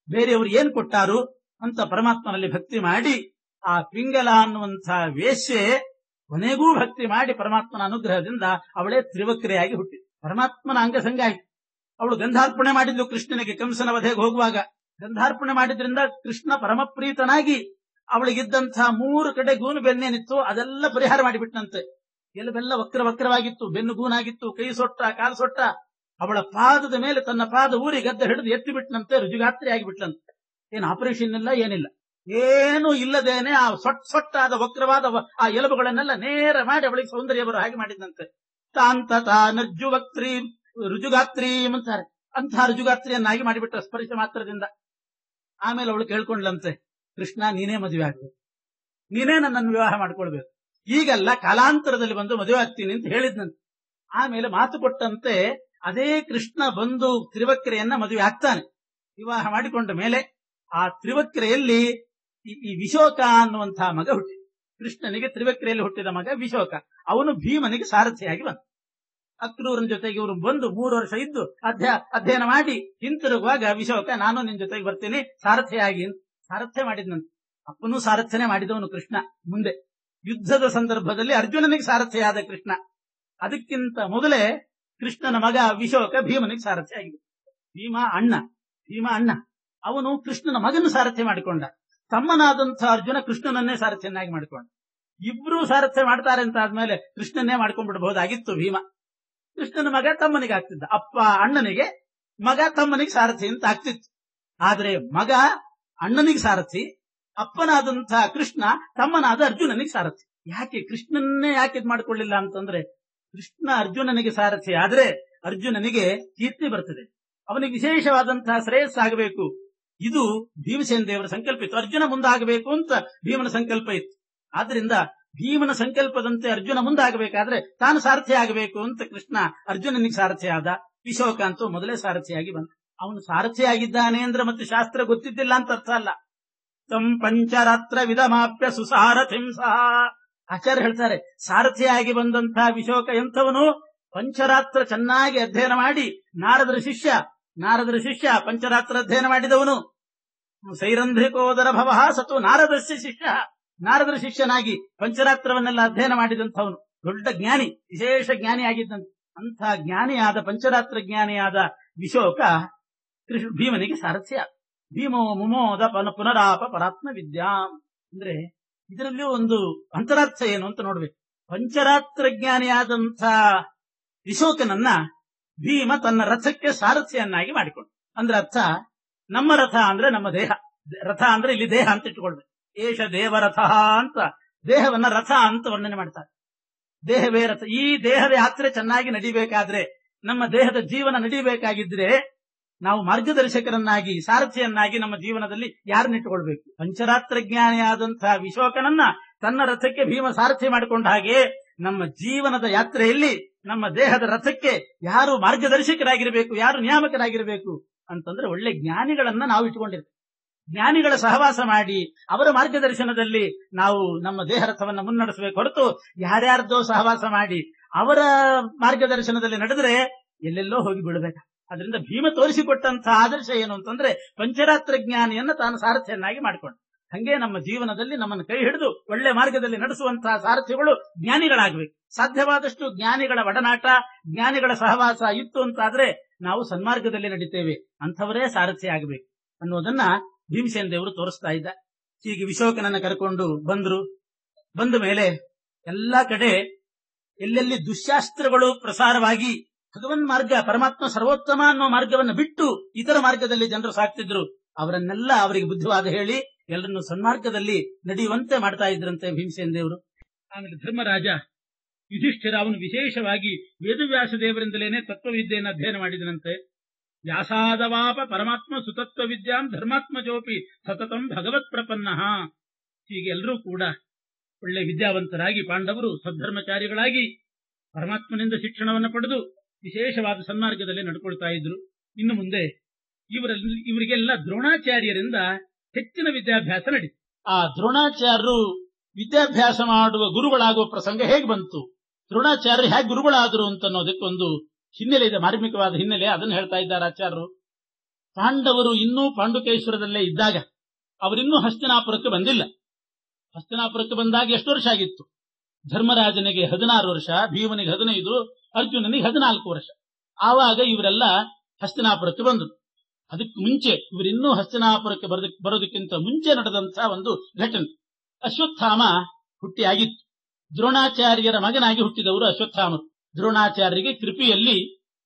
S1: ಬೇರೆಯವರು ಏನ್ ಕೊಟ್ಟಾರು ಅಂತ ಪರಮಾತ್ಮನಲ್ಲಿ ಭಕ್ತಿ ಮಾಡಿ ಆ ಪಿಂಗಲ ಅನ್ನುವಂಥ ವೇಶ್ಯೆ ಕೊನೆಗೂ ಭಕ್ತಿ ಮಾಡಿ ಪರಮಾತ್ಮನ ಅನುಗ್ರಹದಿಂದ ಅವಳೇ ತ್ರಿವಕ್ರೆಯಾಗಿ ಹುಟ್ಟಿ ಪರಮಾತ್ಮನ ಅಂಗಸಂಗ ಆಯ್ತು. ಅವಳು ಗಂಧಾರ್ಪಣೆ ಮಾಡಿದ್ಲು ಕೃಷ್ಣನಿಗೆ ಕಂಸನ ವಧೆಗೆ ಹೋಗುವಾಗ. ಗಂಧಾರ್ಪಣೆ ಮಾಡಿದ್ರಿಂದ ಕೃಷ್ಣ ಪರಮಪ್ರೀತನಾಗಿ ಅವಳಿಗಿದ್ದಂಥ 3 ಕಡೆ ಗೂನು ಬೆನ್ನೇನಿತ್ತು ಅದೆಲ್ಲ ಪರಿಹಾರ ಮಾಡಿಬಿಟ್ಟಂತೆ. ಎಲ್ಲವೆಲ್ಲ ವಕ್ರವಾಗಿತ್ತು, ಬೆನ್ನು ಗೂನಾಗಿತ್ತು, ಕೈ ಸೊಟ್ಟ, ಕಾಲು ಸೊಟ್ಟ. ಅವಳ ಪಾದದ ಮೇಲೆ ತನ್ನ ಪಾದ ಊರಿ ಗದ್ದ ಹಿಡಿದು ಎತ್ತಿ ಬಿಟ್ಟನಂತೆ, ರುಜುಗಾತ್ರಿ ಆಗಿಬಿಟ್ಲಂತೆ. ಏನು ಆಪರೇಷನ್ ಇಲ್ಲ, ಏನಿಲ್ಲ, ಏನೂ ಇಲ್ಲದೇನೆ ಆ ಸೊಟ್ಟಾದ ವಕ್ರವಾದ ಆ ಎಲುಬುಗಳನ್ನೆಲ್ಲ ನೇರ ಮಾಡಿ ಅವಳಿಗೆ ಸೌಂದರ್ಯ ಬರೋ ಹಾಗೆ ಮಾಡಿದಂತೆ. ತಾಂತ ನರ್ಜುವಕ್ತ್ರೀ ರುಜುಗಾತ್ರಿ ಅಂತಾರೆ. ಅಂತಹ ರುಜುಗಾತ್ರಿಯನ್ನಾಗಿ ಮಾಡಿಬಿಟ್ಟ ಸ್ಪರ್ಶ ಮಾತ್ರದಿಂದ. ಆಮೇಲೆ ಅವಳು ಕೇಳ್ಕೊಂಡ್ಲಂತೆ, ಕೃಷ್ಣ ನೀನೇ ಮದುವೆ ಆಗ್ಬೇಕು, ನೀನೇ ನನ್ನನ್ನು ವಿವಾಹ ಮಾಡ್ಕೊಳ್ಬೇಕು, ಈಗಲ್ಲ ಕಾಲಾಂತರದಲ್ಲಿ ಬಂದು ಮದುವೆ ಆಗ್ತೀನಿ ಅಂತ ಹೇಳಿದ್ನಂತೆ. ಆಮೇಲೆ ಮಾತು ಕೊಟ್ಟಂತೆ ಅದೇ ಕೃಷ್ಣ ಬಂದು ತ್ರಿವಕ್ರೆಯನ್ನ ಮದುವೆ ಆಗ್ತಾನೆ. ವಿವಾಹ ಮಾಡಿಕೊಂಡ ಮೇಲೆ ಆ ತ್ರಿವಕ್ರೆಯಲ್ಲಿ ಈ ವಿಶೋಕ ಅನ್ನುವಂತಹ ಮಗ ಹುಟ್ಟಿ. ಕೃಷ್ಣನಿಗೆ ತ್ರಿವಕ್ರೆಯಲ್ಲಿ ಹುಟ್ಟಿದ ಮಗ ವಿಶೋಕ. ಅವನು ಭೀಮನಿಗೆ ಸಾರಥಿಯಾಗಿ ಬಂದ. ಅಕ್ರೂರನ ಜೊತೆಗೆ ಇವರು ಬಂದು 3 ವರ್ಷ ಇದ್ದು ಅಧ್ಯಯನ ಮಾಡಿ ಹಿಂತಿರುಗುವಾಗ ವಿಶೋಕ ನಾನು ನಿನ್ ಜೊತೆಗೆ ಬರ್ತೀನಿ ಸಾರಥಿಯಾಗಿ ಸಾರಥ್ಯ ಮಾಡಿದ್ನಂತೆ. ಅಪ್ಪನೂ ಸಾರಥ್ಯನೇ ಮಾಡಿದವನು ಕೃಷ್ಣ. ಮುಂದೆ ಯುದ್ಧದ ಸಂದರ್ಭದಲ್ಲಿ ಅರ್ಜುನನಿಗೆ ಸಾರಥ್ಯ ಆದ ಕೃಷ್ಣ. ಅದಕ್ಕಿಂತ ಮೊದಲೇ ಕೃಷ್ಣನ ಮಗ ವಿಶೋಕ ಭೀಮನಿಗೆ ಸಾರಥ್ಯ ಆಗಿದೆ. ಭೀಮ ಅಣ್ಣ ಅವನು ಕೃಷ್ಣನ ಮಗನ ಸಾರಥ್ಯ ಮಾಡಿಕೊಂಡ. ತಮ್ಮನಾದಂಥ ಅರ್ಜುನ ಕೃಷ್ಣನನ್ನೇ ಸಾರಥ್ಯನ್ನಾಗಿ ಮಾಡಿಕೊಂಡ. ಇಬ್ರು ಸಾರಥ್ಯ ಮಾಡ್ತಾರೆ ಅಂತ ಆದ್ಮೇಲೆ ಕೃಷ್ಣನ್ನೇ ಮಾಡ್ಕೊಂಡ್ಬಿಡಬಹುದಾಗಿತ್ತು ಭೀಮ. ಕೃಷ್ಣನ ಮಗ ತಮ್ಮನಿಗೆ ಆಗ್ತಿದ್ದ, ಅಪ್ಪ ಅಣ್ಣನಿಗೆ, ಮಗ ತಮ್ಮನಿಗೆ ಸಾರಥಿ ಅಂತ ಆಗ್ತಿತ್ತು. ಆದ್ರೆ ಮಗ ಅಣ್ಣನಿಗೆ ಸಾರಥಿ, ಅಪ್ಪನಾದಂಥ ಕೃಷ್ಣ ತಮ್ಮನಾದ ಅರ್ಜುನನಿಗೆ ಸಾರಥಿ. ಯಾಕೆ ಕೃಷ್ಣನ್ನೇ ಯಾಕೆ ಮಾಡ್ಕೊಳ್ಳಿಲ್ಲ ಅಂತಂದ್ರೆ, ಕೃಷ್ಣ ಅರ್ಜುನನಿಗೆ ಸಾರಥಿ ಆದ್ರೆ ಅರ್ಜುನನಿಗೆ ಕೀರ್ತಿ ಬರ್ತದೆ, ಅವನಿಗೆ ವಿಶೇಷವಾದಂತಹ ಶ್ರೇಯಸ್ಸಾಗಬೇಕು. ಇದು ಭೀಮಸೇನ ದೇವರ ಸಂಕಲ್ಪ ಇತ್ತು. ಅರ್ಜುನ ಮುಂದಾಗಬೇಕು ಅಂತ ಭೀಮನ ಸಂಕಲ್ಪ ಇತ್ತು. ಆದ್ರಿಂದ ಭೀಮನ ಸಂಕಲ್ಪದಂತೆ ಅರ್ಜುನ ಮುಂದಾಗಬೇಕಾದ್ರೆ ತಾನು ಸಾರಥಿ ಆಗಬೇಕು ಅಂತ ಕೃಷ್ಣ ಅರ್ಜುನನಿಗೆ ಸಾರಥಿ ಆದ. ವಿಶೋಕ ಅಂತೂ ಮೊದಲೇ ಸಾರಥಿಯಾಗಿ ಬಂದ. ಅವನು ಸಾರಥಿಯಾಗಿದ್ದಾನೆ ಅಂದ್ರೆ ಮತ್ತೆ ಶಾಸ್ತ್ರ ಗೊತ್ತಿದ್ದಿಲ್ಲ ಅಂತ ಅರ್ಥ ಅಲ್ಲ. ತಂ ಪಂಚರಾತ್ರ ವಿಧಮಾಪ್ಯ ಸುಸಾರಥಿಂ ಸಹ. ಆಚಾರ್ಯ ಹೇಳ್ತಾರೆ, ಸಾರಥಿಯಾಗಿ ಬಂದಂತಹ ವಿಶೋಕ ಎಂಥವನು, ಪಂಚರಾತ್ರ ಚೆನ್ನಾಗಿ ಅಧ್ಯಯನ ಮಾಡಿ ನಾರದರ ಶಿಷ್ಯ ಪಂಚರಾತ್ರ ಅಧ್ಯಯನ ಮಾಡಿದವನು. ಸೈರಂಧ್ರಿಕೋದರ ಭವ ಸತು ನಾರದಸ್ಯ ಶಿಷ್ಯ. ನಾರದರ ಶಿಷ್ಯನಾಗಿ ಪಂಚರಾತ್ರವನ್ನೆಲ್ಲ ಅಧ್ಯಯನ ಮಾಡಿದಂಥವನು ದೊಡ್ಡ ಜ್ಞಾನಿ, ವಿಶೇಷ ಜ್ಞಾನಿ ಆಗಿದ್ದಂತೆ. ಅಂಥ ಜ್ಞಾನಿಯಾದ ಪಂಚರಾತ್ರ ಜ್ಞಾನಿಯಾದ ವಿಶೋಕ ಭೀಮನಿಗೆ ಸಾರಥ್ಯ. ಭೀಮೋ ಮುಮೋದ ಪುನರಾಪ ಪರಾತ್ಮ ವಿದ್ಯಾಂ. ಅಂದ್ರೆ ಇದರಲ್ಲಿ ಒಂದು ಅಂತರಾರ್ಥ ಏನು ಅಂತ ನೋಡ್ಬೇಕು. ಪಂಚರಾತ್ರ ಜ್ಞಾನಿಯಾದಂಥ ವಿಶೋಕನನ್ನ ಭೀಮ ತನ್ನ ರಥಕ್ಕೆ ಸಾರಥ್ಯನ್ನಾಗಿ ಮಾಡಿಕೊಂಡು. ಅಂದ್ರೆ ಅರ್ಥ, ನಮ್ಮ ರಥ ಅಂದ್ರೆ ನಮ್ಮ ದೇಹ, ರಥ ಅಂದ್ರೆ ಇಲ್ಲಿ ದೇಹ ಅಂತ ಇಟ್ಟುಕೊಳ್ಬೇಕು. ಏಷ ದೇವರಥ ಅಂತ ದೇಹವನ್ನ ರಥ ಅಂತ ವರ್ಣನೆ ಮಾಡ್ತಾರೆ. ದೇಹವೇ ರಥ. ಈ ದೇಹದ ಯಾತ್ರೆ ಚೆನ್ನಾಗಿ ನಡಿಬೇಕಾದ್ರೆ, ನಮ್ಮ ದೇಹದ ಜೀವನ ನಡಿಬೇಕಾಗಿದ್ರೆ ನಾವು ಮಾರ್ಗದರ್ಶಕರನ್ನಾಗಿ ಸಾರಥಿಯನ್ನಾಗಿ ನಮ್ಮ ಜೀವನದಲ್ಲಿ ಯಾರನ್ನಿಟ್ಟುಕೊಳ್ಬೇಕು? ಪಂಚರಾತ್ರ ಜ್ಞಾನಿಯಾದಂತಹ ವಿಶೋಕನನ್ನ ತನ್ನ ರಥಕ್ಕೆ ಭೀಮ ಸಾರಥಿ ಮಾಡಿಕೊಂಡ ಹಾಗೆ ನಮ್ಮ ಜೀವನದ ಯಾತ್ರೆಯಲ್ಲಿ ನಮ್ಮ ದೇಹದ ರಥಕ್ಕೆ ಯಾರು ಮಾರ್ಗದರ್ಶಕರಾಗಿರಬೇಕು, ಯಾರು ನಿಯಾಮಕರಾಗಿರಬೇಕು ಅಂತಂದ್ರೆ ಒಳ್ಳೆ ಜ್ಞಾನಿಗಳನ್ನ ನಾವು ಇಟ್ಕೊಂಡಿರ್ತೇವೆ. ಜ್ಞಾನಿಗಳ ಸಹವಾಸ ಮಾಡಿ ಅವರ ಮಾರ್ಗದರ್ಶನದಲ್ಲಿ ನಾವು ನಮ್ಮ ದೇಹ ರಥವನ್ನು ಮುನ್ನಡೆಸಬೇಕು ಹೊರತು ಯಾರ್ಯಾರ್ದೋ ಸಹವಾಸ ಮಾಡಿ ಅವರ ಮಾರ್ಗದರ್ಶನದಲ್ಲಿ ನಡೆದ್ರೆ ಎಲ್ಲೆಲ್ಲೋ ಹೋಗಿ ಬಿಡಬೇಕು. ಅದರಿಂದ ಭೀಮ ತೋರಿಸಿಕೊಟ್ಟಂತಹ ಆದರ್ಶ ಏನು ಅಂತಂದ್ರೆ ಪಂಚರಾತ್ರ ಜ್ಞಾನಿಯನ್ನ ತಾನು ಸಾರಥಿಯನ್ನಾಗಿ ಮಾಡಿಕೊಂಡು, ಹಂಗೆ ನಮ್ಮ ಜೀವನದಲ್ಲಿ ನಮ್ಮನ್ನು ಕೈ ಹಿಡಿದು ಒಳ್ಳೆ ಮಾರ್ಗದಲ್ಲಿ ನಡೆಸುವಂತಹ ಸಾರಥಿಗಳು ಜ್ಞಾನಿಗಳಾಗಬೇಕು. ಸಾಧ್ಯವಾದಷ್ಟು ಜ್ಞಾನಿಗಳ ಒಡನಾಟ, ಜ್ಞಾನಿಗಳ ಸಹವಾಸ ಇತ್ತು ಅಂತಾದ್ರೆ ನಾವು ಸನ್ಮಾರ್ಗದಲ್ಲಿ ನಡೀತೇವೆ, ಅಂಥವರೇ ಸಾರಥಿ ಆಗಬೇಕು ಅನ್ನೋದನ್ನ ಭೀಮಸೇನ ದೇವರು ತೋರಿಸ್ತಾ ಇದ್ದ. ಹೀಗೆ ವಿಶೋಕನನ್ನ ಕರ್ಕೊಂಡು ಬಂದ್ರು. ಬಂದ ಮೇಲೆ ಎಲ್ಲಾ ಕಡೆ ಎಲ್ಲೆಲ್ಲಿ ದುಶ್ಯಾಸ್ತ್ರಗಳು ಪ್ರಸಾರವಾಗಿ ಭಗವನ್ ಮಾರ್ಗ, ಪರಮಾತ್ಮ ಸರ್ವೋತ್ತಮ ಅನ್ನೋ ಮಾರ್ಗವನ್ನು ಬಿಟ್ಟು ಇತರ ಮಾರ್ಗದಲ್ಲಿ ಜನರು ಸಾಕ್ತಿದ್ರು. ಅವರನ್ನೆಲ್ಲ ಅವರಿಗೆ ಬುದ್ಧಿವಾದ ಹೇಳಿ ಎಲ್ಲರನ್ನು ಸನ್ಮಾರ್ಗದಲ್ಲಿ ನಡೆಯುವಂತೆ ಮಾಡ್ತಾ ಇದ್ರಂತೆ ಭೀಮಸೇನ ದೇವರು. ಆಮೇಲೆ ಧರ್ಮರಾಜ ಯುಧಿಷ್ಠಿರ ಅವನು ವಿಶೇಷವಾಗಿ ವೇದವ್ಯಾಸ ದೇವರಿಂದಲೇನೆ ತತ್ವವಿದ್ಯೆಯನ್ನು ಅಧ್ಯಯನ ಮಾಡಿದನಂತೆ. ವ್ಯಾಸಾದವಾಪ ಪರಮಾತ್ಮ ಸುತತ್ವ ವಿದ್ಯಾಂ ಧರ್ಮಾತ್ಮಜೋಪಿ ಸತತಂ ಭಗವತ್ ಪ್ರಪನ್ನ. ಹೀಗೆ ಎಲ್ಲರೂ ಕೂಡ ಒಳ್ಳೆ ವಿದ್ಯಾವಂತರಾಗಿ ಪಾಂಡವರು ಸದ್ಧರ್ಮಚಾರಿಗಳಾಗಿ ಪರಮಾತ್ಮನಿಂದ ಶಿಕ್ಷಣವನ್ನು ಪಡೆದು ವಿಶೇಷವಾದ ಸನ್ಮಾರ್ಗದಲ್ಲಿ ನಡ್ಕೊಳ್ತಾ ಇದ್ರು. ಇನ್ನು ಮುಂದೆ ಇವರಿಗೆಲ್ಲ ದ್ರೋಣಾಚಾರ್ಯರಿಂದ ಹೆಚ್ಚಿನ ವಿದ್ಯಾಭ್ಯಾಸ ನಡೀತು. ಆ ದ್ರೋಣಾಚಾರ್ಯರು ವಿದ್ಯಾಭ್ಯಾಸ ಮಾಡುವ ಗುರುಗಳಾಗುವ ಪ್ರಸಂಗ ಹೇಗೆ ಬಂತು, ದ್ರೋಣಾಚಾರ್ಯರು ಹೇಗೆ ಗುರುಗಳಾದರು ಅಂತ ಅನ್ನೋದಕ್ಕೊಂದು ಹಿನ್ನೆಲೆ ಇದೆ, ಮಾರ್ಮಿಕವಾದ ಹಿನ್ನೆಲೆ. ಅದನ್ನು ಹೇಳ್ತಾ ಇದ್ದಾರೆ ಆಚಾರ್ಯರು. ಪಾಂಡವರು ಇನ್ನೂ ಪಾಂಡುಕೇಶ್ವರದಲ್ಲೇ ಇದ್ದಾಗ, ಅವರಿನ್ನೂ ಹಸ್ತಿನಾಪುರಕ್ಕೆ ಬಂದಿಲ್ಲ. ಹಸ್ತಿನಾಪುರಕ್ಕೆ ಬಂದಾಗ ಎಷ್ಟು ವರ್ಷ ಆಗಿತ್ತು? ಧರ್ಮರಾಜನಿಗೆ 16 ವರ್ಷ, ಭೀಮನಿಗೆ 15, ಅರ್ಜುನನಿಗೆ 14 ವರ್ಷ. ಆವಾಗ ಇವರೆಲ್ಲ ಹಸ್ತಿನಾಪುರಕ್ಕೆ ಬಂದರು. ಅದಕ್ಕೆ ಮುಂಚೆ ಇವರಿನ್ನೂ ಹಸ್ತಿನಾಪುರಕ್ಕೆ ಬರೋದಕ್ಕಿಂತ ಮುಂಚೆ ನಡೆದಂತಹ ಒಂದು ಘಟನೆ, ಅಶ್ವತ್ಥಾಮ ಹುಟ್ಟಿಯಾಗಿತ್ತು. ದ್ರೋಣಾಚಾರ್ಯರ ಮಗನಾಗಿ ಹುಟ್ಟಿದವರು ಅಶ್ವತ್ಥಾಮರು. ದ್ರೋಣಾಚಾರ್ಯರಿಗೆ ಕೃಪಿಯಲ್ಲಿ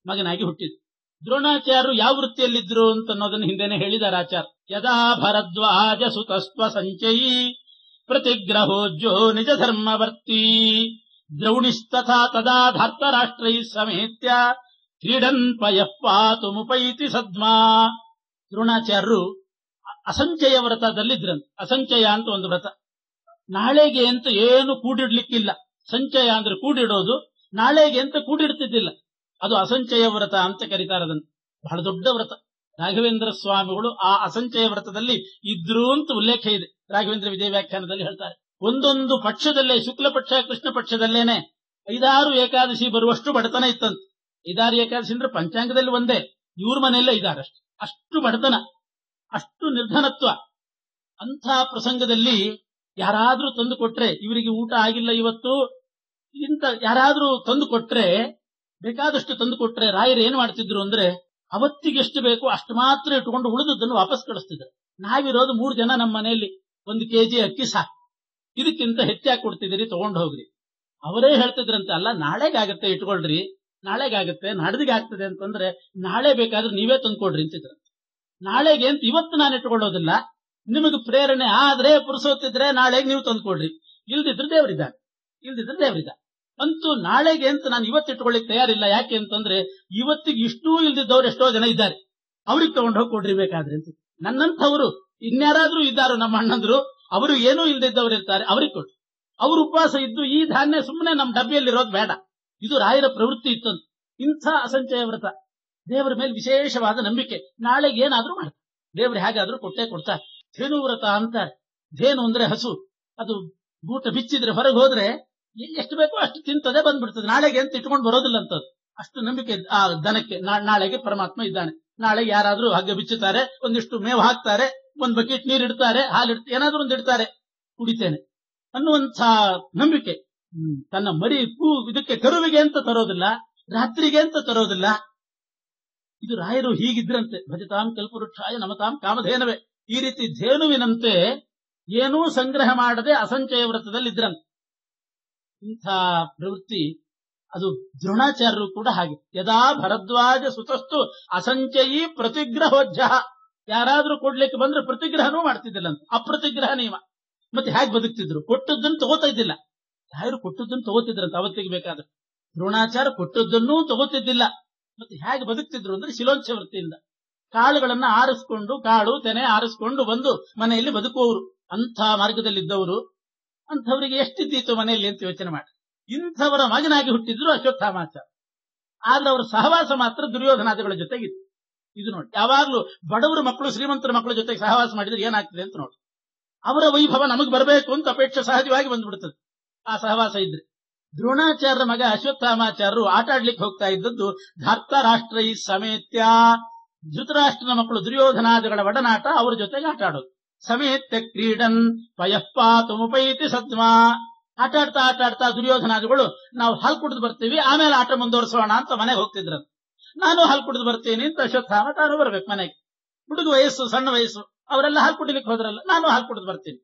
S1: ಮಗನಾಗಿ ಹುಟ್ಟಿದ್ರು. ದ್ರೋಣಾಚಾರ್ಯರು ಯಾವ ವೃತ್ತಿಯಲ್ಲಿದ್ರು ಅಂತ ಅನ್ನೋದನ್ನು ಹಿಂದೆನೆ ಹೇಳಿದ್ದಾರೆ ಆಚಾರ್ಯ. ಯದಾ ಭರದ್ವಾಜ ಸುತಸ್ವ ಸಂಚಯಿ ಪ್ರತಿಗ್ರಹೋಜ್ಜೋ ನಿಜ ಧರ್ಮವರ್ತಿ ದ್ರೌಣಿಸ್ತಥಾ ತದಾ ಧಾರ್ತರಾಷ್ಟ್ರೈ ಸಮೇತ್ಯ ಕ್ರೀಡನ್ ಪಯಃ ಪಾತು ಮುಪೈತಿ ಸದ್ಮಾ. ದ್ರೋಣಾಚಾರ್ಯರು ಅಸಂಚಯ ವ್ರತದಲ್ಲಿದ್ರಂತೆ. ಅಸಂಚಯ ಅಂತ ಒಂದು ವ್ರತ, ನಾಳೆಗೆ ಅಂತ ಏನು ಕೂಡಿಡ್ಲಿಕ್ಕಿಲ್ಲ. ಸಂಚಯ ಅಂದ್ರೆ ಕೂಡಿಡೋದು, ನಾಳೆಗೆ ಅಂತ ಕೂಡಿಡ್ತಿದ್ದಿಲ್ಲ. ಅದು ಅಸಂಚಯ ವ್ರತ ಅಂತ ಕರೀತಾರೆ ಅದನ್ನು. ಬಹಳ ದೊಡ್ಡ ವ್ರತ. ರಾಘವೇಂದ್ರ ಸ್ವಾಮಿಗಳು ಆ ಅಸಂಚಯ ವ್ರತದಲ್ಲಿ ಇದ್ರು ಅಂತ ಉಲ್ಲೇಖ ಇದೆ. ರಾಘವೇಂದ್ರ ವಿಜಯ ವ್ಯಾಖ್ಯಾನದಲ್ಲಿ ಹೇಳ್ತಾರೆ. ಒಂದೊಂದು ಪಕ್ಷದಲ್ಲೇ, ಶುಕ್ಲ ಪಕ್ಷ ಕೃಷ್ಣ ಪಕ್ಷದಲ್ಲೇನೆ 5-6 ಏಕಾದಶಿ ಬರುವಷ್ಟು ಬಡತನ ಇತ್ತಂತೆ. 5-6 ಏಕಾದಶಿ ಅಂದ್ರೆ ಪಂಚಾಂಗದಲ್ಲಿ ಒಂದೇ, ಇವ್ರ ಮನೆಯಲ್ಲೇ 5-6 ಅಷ್ಟು ಬಡತನ, ಅಷ್ಟು ನಿರ್ಧನತ್ವ. ಅಂಥ ಪ್ರಸಂಗದಲ್ಲಿ ಯಾರಾದ್ರೂ ತಂದು ಕೊಟ್ರೆ, ಇವರಿಗೆ ಊಟ ಆಗಿಲ್ಲ ಇವತ್ತು, ಇಂತ ಯಾರಾದ್ರೂ ತಂದು ಕೊಟ್ರೆ, ಬೇಕಾದಷ್ಟು ತಂದು ಕೊಟ್ರೆ ರಾಯರು ಏನ್ ಮಾಡ್ತಿದ್ರು ಅಂದ್ರೆ ಅವತ್ತಿಗೆ ಎಷ್ಟು ಬೇಕು ಅಷ್ಟು ಮಾತ್ರ ಇಟ್ಟುಕೊಂಡು ಉಳಿದದ್ದನ್ನು ವಾಪಸ್ ಕಳಿಸ್ತಿದ್ರು. ನಾವಿರೋದು 3 ಜನ ನಮ್ಮ ಮನೆಯಲ್ಲಿ, 1 ಕೆಜಿ ಅಕ್ಕಿ ಸಾಕು, ಇದಕ್ಕಿಂತ ಹೆಚ್ಚಾಗಿ ಕೊಡ್ತಿದ್ದೀರಿ, ತಗೊಂಡು ಹೋಗ್ರಿ. ಅವರೇ ಹೇಳ್ತಿದ್ರಂತೆ, ಅಲ್ಲ ನಾಳೆಗಾಗತ್ತೆ ಇಟ್ಕೊಳ್ರಿ, ನಾಳೆಗಾಗತ್ತೆ, ನಾಡ್ದಿಗೆ ಆಗ್ತದೆ ಅಂತಂದ್ರೆ ನಾಳೆ ಬೇಕಾದ್ರೆ ನೀವೇ ತಂದ್ಕೊಡ್ರಿ ಅಂತಿದ್ರಂತೆ. ನಾಳೆಗೆ ಅಂತ ಇವತ್ತು ನಾನು ಇಟ್ಕೊಳ್ಳೋದಿಲ್ಲ, ನಿಮಗೆ ಪ್ರೇರಣೆ ಆದ್ರೆ ಪುರುಸೋತಿದ್ರೆ ನಾಳೆಗೆ ನೀವು ತಂದ್ಕೊಡ್ರಿ, ಇಲ್ದಿದ್ರೆ ದೇವರಿದ್ದಾರೆ, ಇಲ್ದಿದ್ರೆ ದೇವರಿದ್ದಾರೆ. ಅಂತೂ ನಾಳೆಗೆ ಅಂತ ನಾನು ಇವತ್ತಿಟ್ಕೊಳ್ಳಿಕ್ ತಯಾರಿಲ್ಲ. ಯಾಕೆ ಅಂತಂದ್ರೆ ಇವತ್ತಿಗೆ ಇಷ್ಟೂ ಇಲ್ದಿದ್ದವ್ರು ಎಷ್ಟೋ ಜನ ಇದ್ದಾರೆ, ಅವ್ರಿಗೆ ತಗೊಂಡು ಹೋಗಿ ಕೊಡ್ರಿ ಬೇಕಾದ್ರೆ ಅಂತ. ನನ್ನಂಥವ್ರು ಇನ್ಯಾರಾದ್ರೂ ಇದ್ದಾರೋ ನಮ್ಮ ಅಣ್ಣಂದ್ರು, ಅವರು ಏನೂ ಇಲ್ದಿದ್ದವ್ರು ಇರ್ತಾರೆ, ಅವ್ರಿಗೆ ಕೊಡ್ರಿ. ಅವ್ರು ಉಪವಾಸ ಇದ್ದು ಈ ಧಾನ್ಯ ಸುಮ್ಮನೆ ನಮ್ಮ ಡಬ್ಬಿಯಲ್ಲಿರೋದು ಬೇಡ. ಇದು ರಾಯರ ಪ್ರವೃತ್ತಿ ಇತ್ತಂತ. ಇಂಥ ಅಸಂಚಯ ವ್ರತ, ದೇವರ ಮೇಲೆ ವಿಶೇಷವಾದ ನಂಬಿಕೆ. ನಾಳೆಗೆ ಏನಾದ್ರೂ ಮಾಡ್ತಾರೆ, ದೇವ್ರು ಹೇಗಾದ್ರೂ ಕೊಟ್ಟೇ ಕೊಡ್ತಾರೆ. ಧೇನು ವ್ರತ ಅಂತಾರೆ. ಧೇನು ಅಂದ್ರೆ ಹಸು, ಅದು ಗೂಟ ಬಿಚ್ಚಿದ್ರೆ ಹೊರಗೆ ಹೋದ್ರೆ ಎಷ್ಟು ಬೇಕೋ ಅಷ್ಟು ತಿಂತದೆ, ಬಂದ್ಬಿಡ್ತದೆ. ನಾಳೆಗೆ ಅಂತ ಇಟ್ಕೊಂಡು ಬರೋದಿಲ್ಲ ಅಂತದ್ದು. ಅಷ್ಟು ನಂಬಿಕೆ ಆ ದನಕ್ಕೆ. ನಾಳೆಗೆ ಪರಮಾತ್ಮ ಇದ್ದಾನೆ, ನಾಳೆಗೆ ಯಾರಾದ್ರೂ ಹಗ್ಗ ಬಿಚ್ಚುತ್ತಾರೆ, ಒಂದಿಷ್ಟು ಮೇವು ಹಾಕ್ತಾರೆ, 1 ಬಕೆಟ್ ನೀರು ಇಡ್ತಾರೆ, ಹಾಲು ಏನಾದ್ರೂ ಒಂದು ಇಡ್ತಾರೆ, ಕುಡಿತೇನೆ ಅನ್ನುವಂಥ ನಂಬಿಕೆ. ತನ್ನ ಮರಿ ಇದಕ್ಕೆ ಕರುವಿಗೆ ಅಂತ ತರೋದಿಲ್ಲ, ರಾತ್ರಿಗೆ ಅಂತ ತರೋದಿಲ್ಲ. ಇದು ರಾಯರು ಹೀಗಿದ್ರಂತೆ. ಭಜತಾಂ ಕಲ್ಪವೃಕ್ಷಾಯ ನಮತಾಂ ಕಾಮಧೇನವೇ. ಈ ರೀತಿ ಧೇನುವಿನಂತೆ ಏನೂ ಸಂಗ್ರಹ ಮಾಡದೆ ಅಸಂಚಯ ವ್ರತದಲ್ಲಿದ್ರಂತೆ. ಇಂಥ ಪ್ರವೃತ್ತಿ ಅದು ದ್ರೋಣಾಚಾರ್ಯರು ಕೂಡ ಹಾಗೆ. ಯದಾ ಭರದ್ವಾಜ ಸುತಸ್ತು ಅಸಂಚಯಿ ಪ್ರತಿಗ್ರಹೋಜ್ಜ. ಯಾರಾದ್ರೂ ಕೊಡ್ಲಿಕ್ಕೆ ಬಂದ್ರೆ ಪ್ರತಿಗ್ರಹನೂ ಮಾಡ್ತಿದ್ದಿಲ್ಲ ಅಂತ, ಅಪ್ರತಿಗ್ರಹ ನಿಯಮ. ಮತ್ತೆ ಹೇಗೆ ಬದುಕ್ತಿದ್ರು? ಕೊಟ್ಟದ್ದನ್ನು ತಗೋತಾ ಇದ್ದಿಲ್ಲ. ಯಾರು ಕೊಟ್ಟದ್ದನ್ನು ತಗೋತಿದ್ರಂತ ಅವತ್ತಿಗೆ ಬೇಕಾದ್ರೆ. ದ್ರೋಣಾಚಾರ್ಯ ಕೊಟ್ಟದ್ದನ್ನೂ ತಗೋತಿದ್ದಿಲ್ಲ. ಮತ್ತೆ ಹೇಗೆ ಬದುಕ್ತಿದ್ರು ಅಂದ್ರೆ ಶಿಲೋಂಚ ವೃತ್ತಿಯಿಂದ ಕಾಳುಗಳನ್ನ ಆರಿಸ್ಕೊಂಡು, ಕಾಳು ತೆನೆ ಆರಿಸ್ಕೊಂಡು ಬಂದು ಮನೆಯಲ್ಲಿ ಬದುಕುವವರು. ಅಂಥ ಮಾರ್ಗದಲ್ಲಿದ್ದವರು. ಅಂಥವರಿಗೆ ಎಷ್ಟಿದ್ದೀತು ಮನೆಯಲ್ಲಿ ಅಂತ ಯೋಚನೆ ಮಾಡಿ. ಇಂಥವರ ಮಗನಾಗಿ ಹುಟ್ಟಿದ್ರು ಅಶ್ವತ್ಥಾಮಾಚಾರ್ಯ. ಆದ್ರೆ ಅವರ ಸಹವಾಸ ಮಾತ್ರ ದುರ್ಯೋಧನಾದಿಗಳ ಜೊತೆಗಿತ್ತು. ಇದು ನೋಡಿ, ಯಾವಾಗ್ಲೂ ಬಡವರ ಮಕ್ಕಳು ಶ್ರೀಮಂತರ ಮಕ್ಕಳ ಜೊತೆಗೆ ಸಹವಾಸ ಮಾಡಿದ್ರೆ ಏನಾಗ್ತದೆ ಅಂತ ನೋಡಿ. ಅವರ ವೈಭವ ನಮಗ್ ಬರಬೇಕು ಅಂತ ಅಪೇಕ್ಷೆ ಸಹಜವಾಗಿ ಬಂದ್ಬಿಡ್ತದೆ ಆ ಸಹವಾಸ ಇದ್ರೆ. ದ್ರೋಣಾಚಾರ್ಯರ ಮಗ ಅಶ್ವತ್ಥಾಮಾಚಾರ್ಯರು ಆಟ ಆಡ್ಲಿಕ್ಕೆ ಹೋಗ್ತಾ ಇದ್ದದ್ದು ಧರ್ತರಾಷ್ಟ್ರೈ ಸಮೇತ್ಯ. ಧೃತರಾಷ್ಟ್ರನ ಮಕ್ಕಳು ದುರ್ಯೋಧನಾದಿಗಳ ಒಡನಾಟ, ಅವರ ಜೊತೆಗೆ ಆಟ ಆಡೋದು. ಸಮೇತ್ಯ ಕ್ರೀಡನ್ ಪಯಃಪಾತುಮುಪೈತಿ ಸದ್ಮಾ. ಆಟ ಆಡ್ತಾ ದುರ್ಯೋಧನಾದಿಗಳು ನಾವು ಹಾಲು ಕುಡಿದು ಬರ್ತೀವಿ, ಆಮೇಲೆ ಆಟ ಮುಂದುವರಿಸೋಣ ಅಂತ ಮನೆಗೆ ಹೋಗ್ತಿದ್ರು. ನಾನು ಹಾಲು ಕುಡಿದು ಬರ್ತೀನಿ ಅಂತ ಅಶ್ವತ್ಥಾಮ ತಾನು ಬರ್ಬೇಕು ಮನೆಗೆ. ಹುಡುಗ ವಯಸ್ಸು, ಸಣ್ಣ ವಯಸ್ಸು, ಅವರೆಲ್ಲ ಹಾಲು ಕುಡಿಲಿಕ್ಕೆ ಹೋದ್ರಲ್ಲ, ನಾನು ಹಾಲು ಕುಡಿದು ಬರ್ತೀನಿ.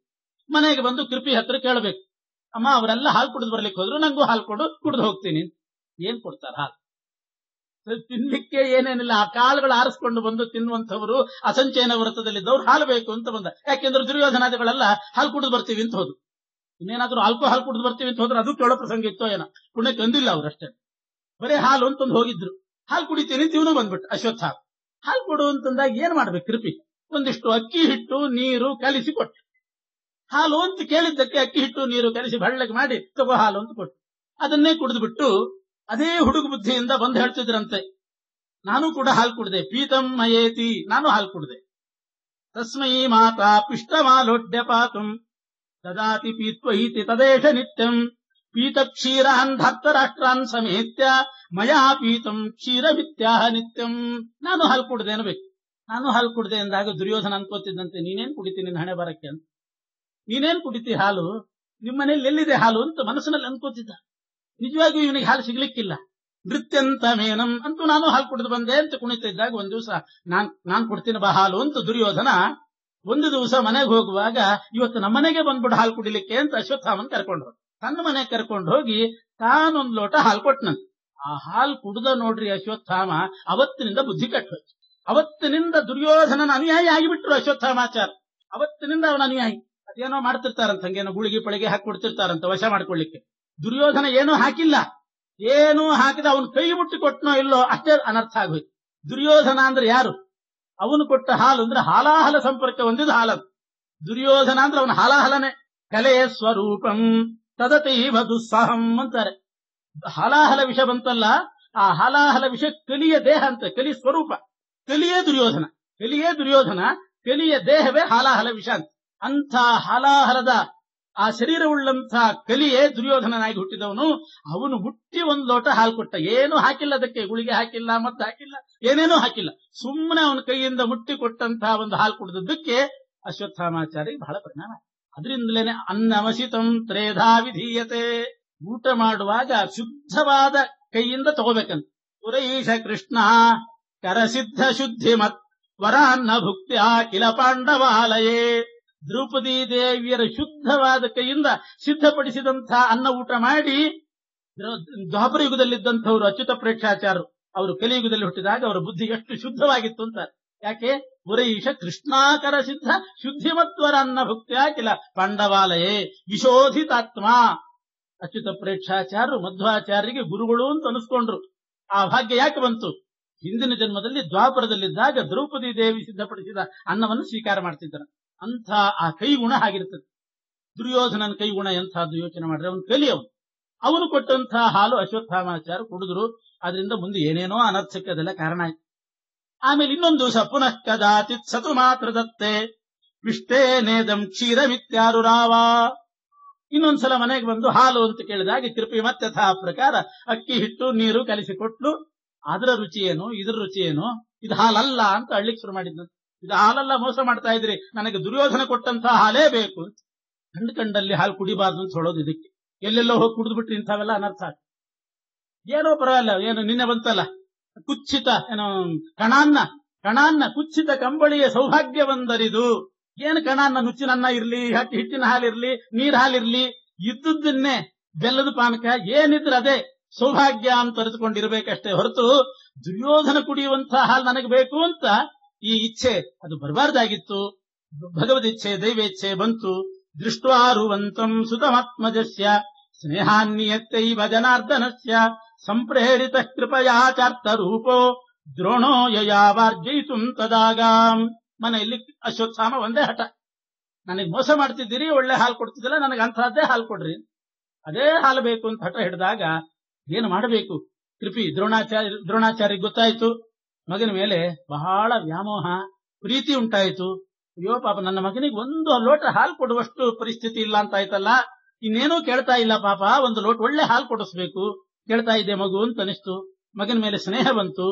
S1: ಮನೆಗೆ ಬಂದು ಕೃಪಿ ಹತ್ರ ಕೇಳಬೇಕು, ಅಮ್ಮ ಅವರೆಲ್ಲ ಹಾಲು ಕುಡಿದು ಬರ್ಲಿಕ್ಕೆ ಹೋದ್ರು, ನಂಗೂ ಹಾಲು ಕುಡಿದು ಹೋಗ್ತೀನಿ. ಏನ್ ಕೊಡ್ತಾರ ಹಾಲು? ತಿನ್ಲಿಕ್ಕೆ ಏನೇನಿಲ್ಲ. ಆ ಕಾಳುಗಳು ಆರಿಸ್ಕೊಂಡು ಬಂದು ತಿನ್ನುವಂಥವರು ಅಸಂಚಯನ ವ್ರತದಲ್ಲಿದ್ದವ್ರು ಹಾಲು ಬೇಕು ಅಂತ ಬಂದ. ಯಾಕೆಂದ್ರೆ ದುರ್ಯೋಧನಾದಿಗಳೆಲ್ಲ ಹಾಲು ಕುಡಿದು ಬರ್ತೀವಿ ಅಂತ ಹೋದ್ರು. ಇನ್ನೇನಾದ್ರೂ ಹಾಲು ಕುಡಿದು ಬರ್ತೀವಿ ಅಂತ ಹೋದ್ರೆ ಅದು ಕೇಳೋ ಪ್ರಸಂಗ ಇತ್ತೋ ಏನೋ, ಪುಣ್ಯಕ್ಕೆ ಅಂದಿಲ್ಲ ಅವ್ರಷ್ಟೇ. ಬರೀ ಹಾಲು ಅಂತಂದು ಹೋಗಿದ್ರು. ಹಾಲು ಕುಡಿತೀನಿ ಅಂತ ಇವನು ಬಂದ್ಬಿಟ್ಟು ಅಶ್ವತ್ಥಾಮ. ಹಾಲು ಕೊಡು ಅಂತಂದಾಗ ಏನ್ ಮಾಡ್ಬೇಕು ಕೃಪಿ? ಒಂದಿಷ್ಟು ಅಕ್ಕಿ ಹಿಟ್ಟು ನೀರು ಕಲಿಸಿ ಕೊಟ್ಟು, ಹಾಲು ಅಂತ ಕೇಳಿದ್ದಕ್ಕೆ ಅಕ್ಕಿ ಹಿಟ್ಟು ನೀರು ಕಲಿಸಿ ಬೆಳ್ಳಗೆ ಮಾಡಿ ತಗೋ ಹಾಲು ಅಂತ ಕೊಟ್ಟು, ಅದನ್ನೇ ಕುಡಿದು ಬಿಟ್ಟು ಅದೇ ಹುಡುಗ ಬುದ್ಧಿಯಿಂದ ಬಂದು ಹೇಳ್ತಿದ್ರಂತೆ, ನಾನು ಕೂಡ ಹಾಲು ಕುಡಿದೆ. ಪೀತಂ ಮಯೇತಿ, ನಾನು ಹಾಲು ಕುಡಿದೆ. ತಸ್ಮೈ ಮಾತಾ ಪಿಷ್ಟಮಾಲೋಡ್ಯ ಪಾತುಂ ದದಾತಿ ಪೀತ್ವೈತಿ ತದೇಶ ನಿತ್ಯಂ ಪೀತ ಕ್ಷೀರಾನ್ ಧರ್ತರಾಷ್ಟ್ರಾನ್ ಸಮೇತ್ಯ ಮಯಾ ಪೀತಂ ಕ್ಷೀರಮಿತ್ಯಾಹ ನಿತ್ಯಂ. ನಾನು ಹಾಲು ಕುಡಿದೆ ಅನ್ಬೇಕು. ನಾನು ಹಾಲು ಕುಡಿದೆ ಎಂದಾಗ ದುರ್ಯೋಧನ ಅನ್ಕೋತಿದ್ದಂತೆ, ನೀನೇನ್ ಕುಡಿತಿ ನಿನ್ನ ಹಣೆ ಬರಕ್ಕೆ ಅಂತ. ನೀನೇನ್ ಕುಡಿತಿ ಹಾಲು? ನಿಮ್ಮನೇಲಿ ಎಲ್ಲಿದೆ ಹಾಲು ಅಂತ ಮನಸ್ಸಿನಲ್ಲಿ ಅನ್ಕೋತಿದ್ದ. ನಿಜವಾಗಿಯೂ ಇವನಿಗೆ ಹಾಲು ಸಿಗ್ಲಿಕ್ಕಿಲ್ಲ. ನೃತ್ಯಂತ ಮೇನಂ ಅಂತೂ ನಾನು ಹಾಲು ಕುಡಿದು ಬಂದೆ ಅಂತ ಕುಣಿತಿದ್ದಾಗ ಒಂದ್ ದಿವಸ ನಾನ್ ಕೊಡ್ತೀನಿ ಬಾ ಹಾಲು ಅಂತ ದುರ್ಯೋಧನ ಒಂದು ದಿವಸ ಮನೆಗೆ ಹೋಗುವಾಗ, ಇವತ್ತು ನಮ್ಮನೆಗೆ ಬಂದ್ಬಿಟ್ಟು ಹಾಲು ಕುಡಿಲಿಕ್ಕೆ ಅಂತ ಅಶ್ವತ್ಥಾಮನ್ ಕರ್ಕೊಂಡು ಹೋಗಿ ತನ್ನ ಮನೆಗೆ ಕರ್ಕೊಂಡು ಹೋಗಿ ತಾನೊಂದು ಲೋಟ ಹಾಲು ಕೊಟ್ಟನಂತೆ. ಆ ಹಾಲು ಕುಡ್ದ ನೋಡ್ರಿ ಅಶ್ವತ್ಥಾಮ, ಅವತ್ತಿನಿಂದ ಬುದ್ಧಿ ಕಟ್ಟೋಯ್ತು. ಅವತ್ತಿನಿಂದ ದುರ್ಯೋಧನನ ಅನುಯಾಯಿ ಆಗಿಬಿಟ್ರು ಅಶ್ವತ್ಥಾಮಾಚಾರ್ಯ. ಅವತ್ತಿನಿಂದ ಅವನ ಅನುಯಾಯಿ. ಅದೇನೋ ಮಾಡ್ತಿರ್ತಾರಂತ, ಹಂಗೇನೋ ಗುಳಿಗೆ ಪಳಿಗೆ ಹಾಕಿ ಕೊಡ್ತಿರ್ತಾರಂತ ವಶ ಮಾಡ್ಕೊಳ್ಳಿಕ್ಕೆ. ದುರ್ಯೋಧನ ಏನೂ ಹಾಕಿಲ್ಲ, ಏನೂ ಹಾಕಿದ ಅವನು ಕೈ ಮುಟ್ಟಿ ಕೊಟ್ಟನೋ ಇಲ್ಲೋ ಅಷ್ಟೇ ಅನರ್ಥ ಆಗೋಯ್ತು. ದುರ್ಯೋಧನ ಅಂದ್ರೆ ಯಾರು? ಅವನು ಕೊಟ್ಟ ಹಾಲು ಅಂದ್ರೆ ಹಾಲಾಹಲ ಸಂಪರ್ಕ ಹೊಂದಿದ ಹಾಲದು. ದುರ್ಯೋಧನ ಅಂದ್ರೆ ಅವನ ಹಾಲಾಹಲನೆ. ಕಲೆಯ ಸ್ವರೂಪಂ ತದತೈವ ದುಸ್ಸಹಂ ಅಂತಾರೆ. ಹಾಲಾಹಲ ವಿಷ ಬಂತಲ್ಲ, ಆ ಹಾಲಾಹಲ ವಿಷ ಕಲಿಯ ದೇಹ ಅಂತ, ಕಲಿ ಸ್ವರೂಪ. ಕಲಿಯೇ ದುರ್ಯೋಧನ, ಕಲಿಯ ದೇಹವೇ ಹಾಲಾಹಲ ವಿಷ ಅಂತ. ಅಂಥ ಹಾಲಾಹಲದ ಆ ಶರೀರವುಳ್ಳಂಥ ಕಲಿಯೇ ದುರ್ಯೋಧನನಾಗಿ ಹುಟ್ಟಿದವನು. ಅವನು ಹುಟ್ಟಿ ಒಂದು ಲೋಟ ಹಾಲು ಕೊಟ್ಟ, ಏನು ಹಾಕಿಲ್ಲ, ಅದಕ್ಕೆ ಗುಳಿಗೆ ಹಾಕಿಲ್ಲ, ಮತ್ತೆ ಹಾಕಿಲ್ಲ, ಏನೇನೂ ಹಾಕಿಲ್ಲ. ಸುಮ್ಮನೆ ಅವನ ಕೈಯಿಂದ ಮುಟ್ಟಿ ಕೊಟ್ಟಂತಹ ಒಂದು ಹಾಲು ಕುಡಿದದ್ದಕ್ಕೆ ಅಶ್ವತ್ಥಾಮಾಚಾರ್ಯ ಬಹಳ ಪರಿಣಾಮ. ಅದರಿಂದಲೇನೆ ಅನ್ನವಸಿತಂ ತ್ರೇಧಾ ವಿಧೀಯತೆ. ಊಟ ಮಾಡುವಾಗ ಶುದ್ಧವಾದ ಕೈಯಿಂದ ತಗೋಬೇಕಂತ. ಪುರೈಷ ಕೃಷ್ಣ ಕರಸಿದ್ಧ ಶುದ್ಧಿ ಮತ್ ವರಾನ್ನ ಭುಕ್ತ್ಯ ಕಿಲ ಪಾಂಡವಾಲಯೇ. ದ್ರೌಪದಿ ದೇವಿಯರ ಶುದ್ಧವಾದ ಕೈಯಿಂದ ಸಿದ್ಧಪಡಿಸಿದಂತಹ ಅನ್ನ ಊಟ ಮಾಡಿ ದ್ವಾಪರ ಯುಗದಲ್ಲಿದ್ದಂಥವ್ರು ಅಚ್ಯುತ ಪ್ರೇಕ್ಷಾಚಾರ್ಯರು ಅವರು ಕಲಿಯುಗದಲ್ಲಿ ಹುಟ್ಟಿದಾಗ ಅವರ ಬುದ್ಧಿ ಎಷ್ಟು ಶುದ್ಧವಾಗಿತ್ತು ಅಂತ. ಯಾಕೆ? ಪುರೈಷ ಕೃಷ್ಣಾಕರ ಸಿದ್ಧ ಶುದ್ಧಿಮತ್ವರನ್ನ ಭುಕ್ತ್ಯ ಕಿಲ ಪಾಂಡವಾಲಯೇ ವಿಶೋಧಿತಾತ್ಮ. ಅಚ್ಯುತ ಪ್ರೇಕ್ಷಾಚಾರ್ಯರು ಮಧ್ವಾಚಾರ್ಯರಿಗೆ ಗುರುಗಳು ಅಂತ ಅನಿಸ್ಕೊಂಡ್ರು. ಆ ಭಾಗ್ಯ ಯಾಕೆ ಬಂತು? ಹಿಂದಿನ ಜನ್ಮದಲ್ಲಿ ದ್ವಾಪರದಲ್ಲಿದ್ದಾಗ ದ್ರೌಪದಿ ದೇವಿ ಸಿದ್ಧಪಡಿಸಿದ ಅನ್ನವನ್ನು ಸ್ವೀಕಾರ ಮಾಡ್ತಿದ್ದರು. ಅಂಥ ಆ ಕೈಗುಣ ಆಗಿರ್ತದೆ. ದುರ್ಯೋಧನನ ಕೈಗುಣ ಎಂಥದ್ದು ಯೋಚನೆ ಮಾಡ್ರೆ, ಅವನು ಕಲಿಯವನು. ಅವನು ಕೊಟ್ಟಂತಹ ಹಾಲು ಅಶ್ವತ್ಥಾಮಾಚಾರ್ಯ ಕುಡಿದ್ರು. ಅದರಿಂದ ಮುಂದೆ ಏನೇನೋ ಅನರ್ಥಕ್ಕೆ ಅದೆಲ್ಲ ಕಾರಣ ಆಯ್ತು. ಆಮೇಲೆ ಇನ್ನೊಂದು ದಿವಸ ಪುನಃ ಕದಾಚಿತ್ ಸತು ಮಾತ್ರ ದತ್ತೆ ವಿಷ್ಟೇ ನೇದಂ ಕ್ಷೀರಮಿತ್ಯಾರುರಾವ. ಇನ್ನೊಂದ್ಸಲ ಮನೆಗೆ ಬಂದು ಹಾಲು ಅಂತ ಕೇಳಿದಾಗ ಕೃಪಿ ಮತ್ತೆ ಆ ಪ್ರಕಾರ ಅಕ್ಕಿ ಹಿಟ್ಟು ನೀರು ಕಲಿಸಿಕೊಟ್ಲು. ಅದರ ರುಚಿ ಏನು, ಇದ್ರ ರುಚಿ ಏನು, ಇದು ಹಾಲಲ್ಲ ಅಂತ ಅಳ್ಳಿಕ್ ಶುರು ಮಾಡಿದ್ನಂತೆ. ಇದು ಹಾಲಲ್ಲ, ಮೋಸ ಮಾಡ್ತಾ ಇದ್ರಿ, ನನಗೆ ದುರ್ಯೋಧನ ಕೊಟ್ಟಂತಹ ಹಾಲೇ ಬೇಕು ಅಂತ. ಕಂಡಲ್ಲಿ ಹಾಲು ಕುಡಿಬಾರ್ದು ಅಂತ ಹೇಳೋದು ಇದಕ್ಕೆ. ಎಲ್ಲೆಲ್ಲೋ ಹೋಗಿ ಕುಡಿದು ಬಿಟ್ರಿ ಇಂಥವೆಲ್ಲ ಅನರ್ಥ. ಏನೋ ಪರವಾಗಿಲ್ಲ, ಏನು ನಿನ್ನೆ ಬಂತಲ್ಲ ಕುಚ್ಚಿತ ಏನೋ ಕಣಾನ್ನ ಕುಚ್ಚಿತ ಕಂಬಳಿಯ ಸೌಭಾಗ್ಯವೊಂದರಿದು. ಏನು ಕಣಾನ್ನ ನುಚ್ಚಿನನ್ನ ಇರ್ಲಿ, ಹಿಟ್ಟಿನ ಹಾಲಿರ್ಲಿ, ನೀರ್ ಹಾಲಿರ್ಲಿ, ಇದ್ದುದನ್ನೇ ಬೆಲ್ಲದ ಪಾನಕ ಏನಿದ್ರೆ ಅದೇ ಸೌಭಾಗ್ಯ ಅಂತ ಅರಿತುಕೊಂಡಿರ್ಬೇಕಷ್ಟೇ ಹೊರತು ದುರ್ಯೋಧನ ಕುಡಿಯುವಂತಹ ಹಾಲು ನನಗೆ ಬೇಕು ಅಂತ ಈ ಇಚ್ಛೆ ಅದು ಬರಬಾರ್ದಾಗಿತ್ತು. ಭಗವದಿಚ್ಛೆ ದೈವೇಚ್ಛೆ ಬಂತು. ದೃಷ್ಟ್ವಾರುವಂತಂ ಸುತಮಾತ್ಮಜಸ್ಯ ಸ್ನೇಹಾನ್ಯತ್ತೈವ ಜನಾರ್ದನಸ್ಯ ಸಂಪ್ರೇರಿತ ಕೃಪಯಾಚಾರ್ಥ ರೂಪೋ ದ್ರೋಣೋ ಯಯಾವಾರ್ಜಯಿತುಂ ತದಾಗಾಂ. ಮನೆಯಲ್ಲಿ ಅಶ್ವತ್ಥಾಮ ಒಂದೇ ಹಠ, ನನಗೆ ಮೋಸ ಮಾಡ್ತಿದ್ದೀರಿ, ಒಳ್ಳೆ ಹಾಲು ಕೊಡ್ತಿದ್ದಿಲ್ಲ, ನನಗೆ ಅಂತಹದ್ದೇ ಹಾಲು ಕೊಡ್ರಿ. ಅದೇ ಹಾಲು ಬೇಕು ಅಂತ ಹಠ ಹಿಡಿದಾಗ ಏನು ಮಾಡಬೇಕು? ಕೃಪಿ ದ್ರೋಣಾಚಾರ್ಯ ಗೊತ್ತಾಯ್ತು, ಮಗನ ಮೇಲೆ ಬಹಳ ವ್ಯಾಮೋಹ, ಪ್ರೀತಿ ಉಂಟಾಯಿತು. ಅಯ್ಯೋ ಪಾಪ, ನನ್ನ ಮಗನಿಗೆ ಒಂದು ಲೋಟ ಹಾಲು ಕೊಡುವಷ್ಟು ಪರಿಸ್ಥಿತಿ ಇಲ್ಲ ಅಂತ ಆಯ್ತಲ್ಲ, ಇನ್ನೇನೂ ಕೇಳ್ತಾ ಇಲ್ಲ ಪಾಪ, ಒಂದು ಲೋಟ ಒಳ್ಳೆ ಹಾಲು ಕೊಡಿಸ್ಬೇಕು, ಕೇಳ್ತಾ ಇದೆ ಮಗು ಅಂತ ಅನಿಸ್ತು. ಮಗನ ಮೇಲೆ ಸ್ನೇಹ ಬಂತು,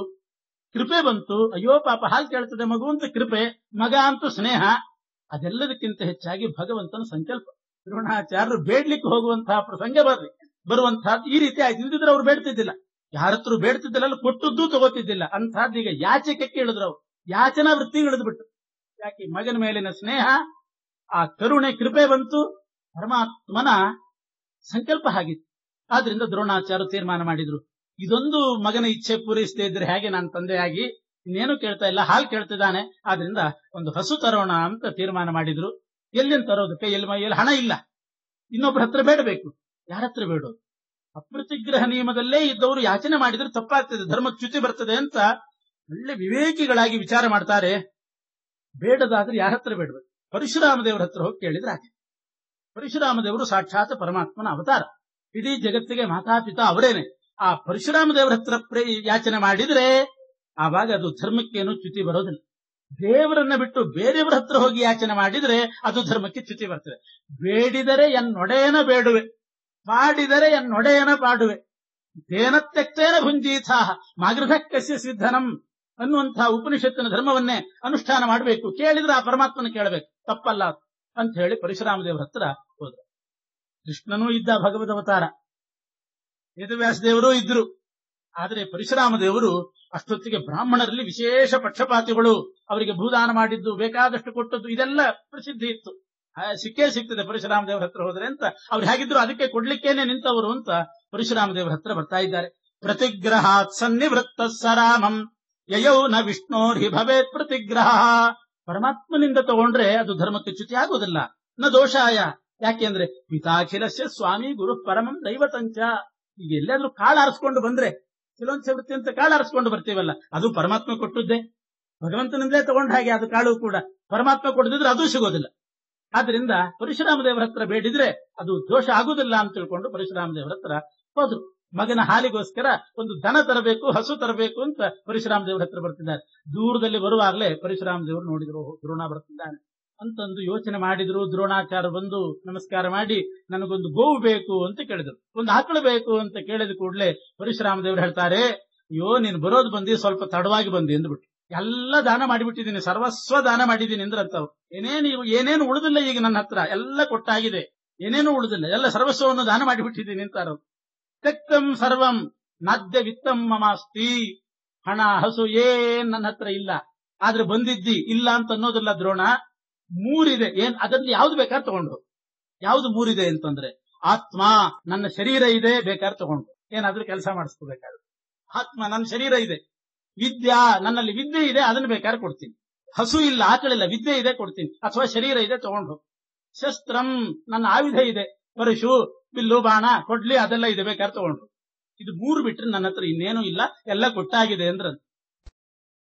S1: ಕೃಪೆ ಬಂತು. ಅಯ್ಯೋ ಪಾಪ, ಹಾಲು ಕೇಳ್ತದೆ ಮಗು ಅಂತ ಕೃಪೆ, ಮಗ ಅಂತೂ ಸ್ನೇಹ. ಅದೆಲ್ಲದಕ್ಕಿಂತ ಹೆಚ್ಚಾಗಿ ಭಗವಂತನ ಸಂಕಲ್ಪ. ದ್ರೋಣಾಚಾರ್ಯರು ಬೇಡ್ಲಿಕ್ಕೆ ಹೋಗುವಂತಹ ಪ್ರಸಂಗ ಬರುವಂತಹದ್ದು ಈ ರೀತಿ ಆಯ್ತು. ಇಲ್ದಿದ್ರೆ ಅವ್ರು ಬೇಡ್ತಿದ್ದಿಲ್ಲ, ಯಾರತ್ರ ಬೇಡ್ತಿದ್ದಿಲ್ಲ, ಕೊಟ್ಟದ್ದು ತಗೋತಿದ್ದಿಲ್ಲ. ಅಂತಹದ್ದು ಈಗ ಯಾಚಕಕ್ಕೆ ಇಳಿದ್ರು, ಅವ್ರು ಯಾಚನಾ ವೃತ್ತಿಗೆ ಇಳಿದ್ಬಿಟ್ಟು. ಯಾಕೆ? ಮಗನ ಮೇಲಿನ ಸ್ನೇಹ, ಆ ಕರುಣೆ, ಕೃಪೆ ಬಂತು, ಪರಮಾತ್ಮನ ಸಂಕಲ್ಪ ಆಗಿತ್ತು. ಆದ್ರಿಂದ ದ್ರೋಣಾಚಾರ್ಯ ತೀರ್ಮಾನ ಮಾಡಿದ್ರು, ಇದೊಂದು ಮಗನ ಇಚ್ಛೆ ಪೂರೈಸದೇ ಇದ್ರೆ ಹೇಗೆ ನಾನು ತಂದೆಯಾಗಿ, ಇನ್ನೇನು ಕೇಳ್ತಾ ಇಲ್ಲ, ಹಾಲು ಕೇಳ್ತಿದ್ದಾನೆ, ಆದ್ರಿಂದ ಒಂದು ಹಸು ತರೋಣ ಅಂತ ತೀರ್ಮಾನ ಮಾಡಿದ್ರು. ಎಲ್ಲಿಂದ ತರೋದು? ಕೈಯಲ್ಲಿ ಹಣ ಇಲ್ಲ, ಇನ್ನೊಬ್ಬರ ಹತ್ರ ಬೇಡಬೇಕು. ಯಾರ ಹತ್ರ ಬೇಡೋದು? ಅಪ್ರತಿಗ್ರಹ ನಿಯಮದಲ್ಲೇ ಇದ್ದವರು ಯಾಚನೆ ಮಾಡಿದ್ರೆ ತಪ್ಪಾಗ್ತದೆ, ಧರ್ಮಕ್ಕೆ ಚ್ಯುತಿ ಬರ್ತದೆ ಅಂತ ಒಳ್ಳೆ ವಿವೇಕಿಗಳಾಗಿ ವಿಚಾರ ಮಾಡ್ತಾರೆ. ಬೇಡದಾದ್ರೆ ಯಾರ ಹತ್ರ ಬೇಡಬೇಕು? ಪರಶುರಾಮ ದೇವರ ಹತ್ರ ಹೋಗಿ ಕೇಳಿದ್ರೆ ಆಕೆ. ಪರಶುರಾಮ ದೇವರು ಸಾಕ್ಷಾತ್ ಪರಮಾತ್ಮನ ಅವತಾರ, ಇಡೀ ಜಗತ್ತಿಗೆ ಮಾತಾಪಿತಾ ಅವರೇನೆ. ಆ ಪರಶುರಾಮ ದೇವರ ಹತ್ರ ಯಾಚನೆ ಮಾಡಿದ್ರೆ ಆವಾಗ ಅದು ಧರ್ಮಕ್ಕೇನು ಚ್ಯುತಿ ಬರೋದಿಲ್ಲ. ದೇವರನ್ನ ಬಿಟ್ಟು ಬೇರೆಯವರ ಹತ್ರ ಹೋಗಿ ಯಾಚನೆ ಮಾಡಿದ್ರೆ ಅದು ಧರ್ಮಕ್ಕೆ ಚ್ಯುತಿ ಬರ್ತದೆ. ಬೇಡಿದರೆ ಎನ್ನೊಡೆಯನ ಬೇಡುವೆ, ಪಾಡಿದರೆ ಎನ್ನೊಡೆಯನ ಪಾಡುವೆ, ತೇನತ್ಯಕ್ತೇನ ಭುಂಜೀಥಾಹ ಮಾಗೃಧಕ್ಕಸ್ಯ ಸಿದ್ಧನಂ ಅನ್ನುವಂತಹ ಉಪನಿಷತ್ತಿನ ಧರ್ಮವನ್ನೇ ಅನುಷ್ಠಾನ ಮಾಡಬೇಕು. ಕೇಳಿದ್ರೆ ಆ ಪರಮಾತ್ಮನ ಕೇಳಬೇಕು, ತಪ್ಪಲ್ಲ ಅಂತ ಹೇಳಿ ಪರಶುರಾಮ ದೇವರ ಹತ್ರ ಹೋದ್ರು. ಕೃಷ್ಣನೂ ಇದ್ದ ಭಗವದ್ ಅವತಾರ, ವೇದವ್ಯಾಸ ದೇವರು ಇದ್ರು. ಆದರೆ ಪರಶುರಾಮ ದೇವರು ಅಷ್ಟೊತ್ತಿಗೆ ಬ್ರಾಹ್ಮಣರಲ್ಲಿ ವಿಶೇಷ ಪಕ್ಷಪಾತಿಗಳು, ಅವರಿಗೆ ಭೂದಾನ ಮಾಡಿದ್ದು, ಬೇಕಾದಷ್ಟು ಕೊಟ್ಟದ್ದು, ಇದೆಲ್ಲ ಪ್ರಸಿದ್ಧಿ ಇತ್ತು. ಸಿಕ್ಕೇ ಸಿಗ್ತದೆ ಪರಶುರಾಮ ದೇವರ ಹತ್ರ ಹೋದ್ರೆ ಅಂತ ಅವ್ರು ಹೇಗಿದ್ರು ಅದಕ್ಕೆ ಕೊಡ್ಲಿಕ್ಕೇನೆ ನಿಂತವರು ಅಂತ ಪರಶುರಾಮ ದೇವರ ಹತ್ರ ಬರ್ತಾ ಇದ್ದಾರೆ. ಪ್ರತಿಗ್ರಹಾತ್ ಸನ್ನಿವೃತ್ತ ಸರಾಮಂ ಯಯೌ ನ ವಿಷ್ಣೋರ್ಹಿ ಭವೇತ್ ಪ್ರತಿಗ್ರಹ. ಪರಮಾತ್ಮನಿಂದ ತಗೊಂಡ್ರೆ ಅದು ಧರ್ಮಕ್ಕೆ ಚ್ಯುತಿ ಆಗುವುದಿಲ್ಲ, ನ ದೋಷಾಯ. ಯಾಕೆಂದ್ರೆ ಪಿತಾಖಿಲಸ್ಯ ಸ್ವಾಮಿ ಗುರು ಪರಮಂ ದೈವತಂಚ. ಈಗ ಎಲ್ಲಾದ್ರೂ ಕಾಳು ಆರಿಸ್ಕೊಂಡು ಬಂದ್ರೆ, ಕೆಲವೊಂದು ವೃತ್ತಿ ಅಂತ ಕಾಳು ಆರಿಸ್ಕೊಂಡು ಬರ್ತೀವಲ್ಲ, ಅದು ಪರಮಾತ್ಮ ಕೊಟ್ಟದ್ದೇ, ಭಗವಂತನಿಂದಲೇ ತಗೊಂಡ ಹಾಗೆ ಅದು ಕಾಳು ಕೂಡ. ಪರಮಾತ್ಮ ಕೊಡದಿದ್ರೆ ಅದು ಸಿಗೋದಿಲ್ಲ. ಆದ್ರಿಂದ ಪರಶುರಾಮ ದೇವರ ಹತ್ರ ಬೇಡಿದ್ರೆ ಅದು ದೋಷ ಆಗುದಿಲ್ಲ ಅಂತ ತಿಳ್ಕೊಂಡು ಪರಶುರಾಮ ದೇವರ ಹತ್ರ ಹೋದ್ರು. ಮಗನ ಹಾಲಿಗೋಸ್ಕರ ಒಂದು ದನ ತರಬೇಕು, ಹಸು ತರಬೇಕು ಅಂತ ಪರಶುರಾಮ ದೇವರ ಹತ್ರ ಬರ್ತಿದ್ದಾರೆ. ದೂರದಲ್ಲಿ ಬರುವಾಗಲೇ ಪರಶುರಾಮ ದೇವರು ನೋಡಿದ್ರು, ದ್ರೋಣ ಬರ್ತಿದ್ದಾನೆ ಅಂತಂದು ಯೋಚನೆ ಮಾಡಿದ್ರು. ದ್ರೋಣಾಚಾರ್ಯ ಬಂದು ನಮಸ್ಕಾರ ಮಾಡಿ, ನನಗೊಂದು ಗೋವು ಬೇಕು ಅಂತ ಕೇಳಿದ್ರು, ಒಂದು ಆಕಳು ಬೇಕು ಅಂತ ಕೇಳಿದ ಕೂಡಲೇ ಪರಶುರಾಮ ದೇವರು ಹೇಳ್ತಾರೆ, ಅಯ್ಯೋ ನೀನು ಬರೋದು ಬಂದಿ, ಸ್ವಲ್ಪ ತಡವಾಗಿ ಬಂದಿ ಅಂದ್ಬಿಟ್ಟು. ಎಲ್ಲ ದಾನ ಮಾಡಿಬಿಟ್ಟಿದ್ದೀನಿ, ಸರ್ವಸ್ವ ದಾನ ಮಾಡಿದ್ದೀನಿ ಅಂದ್ರಂತವ್ರು. ಏನೇನು ಉಳಿದಿಲ್ಲ ಈಗ ನನ್ನ ಹತ್ರ, ಎಲ್ಲ ಕೊಟ್ಟಾಗಿದೆ, ಏನೇನು ಉಳಿದಿಲ್ಲ, ಎಲ್ಲ ಸರ್ವಸ್ವವನ್ನು ದಾನ ಮಾಡಿಬಿಟ್ಟಿದ್ದೀನಿ ಅಂತಾರ. ತೆಕ್ತಂ ಸರ್ವಂ ನಾದ್ಯ ವಿತ್ತಂ ಮಮಾಸ್ತಿ. ಹಣ ಹಸು ಏನ್ ನನ್ನ ಹತ್ರ ಇಲ್ಲ, ಆದ್ರೆ ಬಂದಿದ್ದಿ ಇಲ್ಲ ಅಂತ ಅನ್ನೋದಿಲ್ಲ ದ್ರೋಣ. ಮೂರಿದೆ, ಅದರಲ್ಲಿ ಯಾವ್ದು ಬೇಕಾದ್ರೆ ತಗೊಂಡು. ಯಾವ್ದು ಮೂರಿದೆ ಅಂತಂದ್ರೆ, ಆತ್ಮ, ನನ್ನ ಶರೀರ ಇದೆ, ಬೇಕಾದ್ರೆ ತಗೊಂಡು ಏನಾದ್ರೂ ಕೆಲಸ ಮಾಡಿಸ್ಕೋಬೇಕಾದ್ರೆ. ಆತ್ಮ, ನನ್ನ ಶರೀರ ಇದೆ. ವಿದ್ಯಾ, ನನ್ನಲ್ಲಿ ವಿದ್ಯೆ ಇದೆ, ಅದನ್ನು ಬೇಕಾದ್ರೆ ಕೊಡ್ತೀನಿ. ಹಸು ಇಲ್ಲ, ಆಕಳಿಲ್ಲ, ವಿದ್ಯೆ ಇದೆ ಕೊಡ್ತೀನಿ, ಅಥವಾ ಶರೀರ ಇದೆ ತಗೊಂಡು. ಶಸ್ತ್ರಂ, ನನ್ನ ಆಯುಧ ಇದೆ, ಪರಶು, ಬಿಲ್ಲು, ಬಾಣ, ಕೊಡ್ಲಿ, ಅದೆಲ್ಲ ಇದೆ, ಬೇಕಾದ್ರೆ ತಗೊಂಡು. ಇದು ಮೂರು ಬಿಟ್ರೆ ನನ್ನ ಹತ್ರ ಇನ್ನೇನು ಇಲ್ಲ, ಎಲ್ಲ ಕೊಟ್ಟಾಗಿದೆ ಅಂದ್ರ.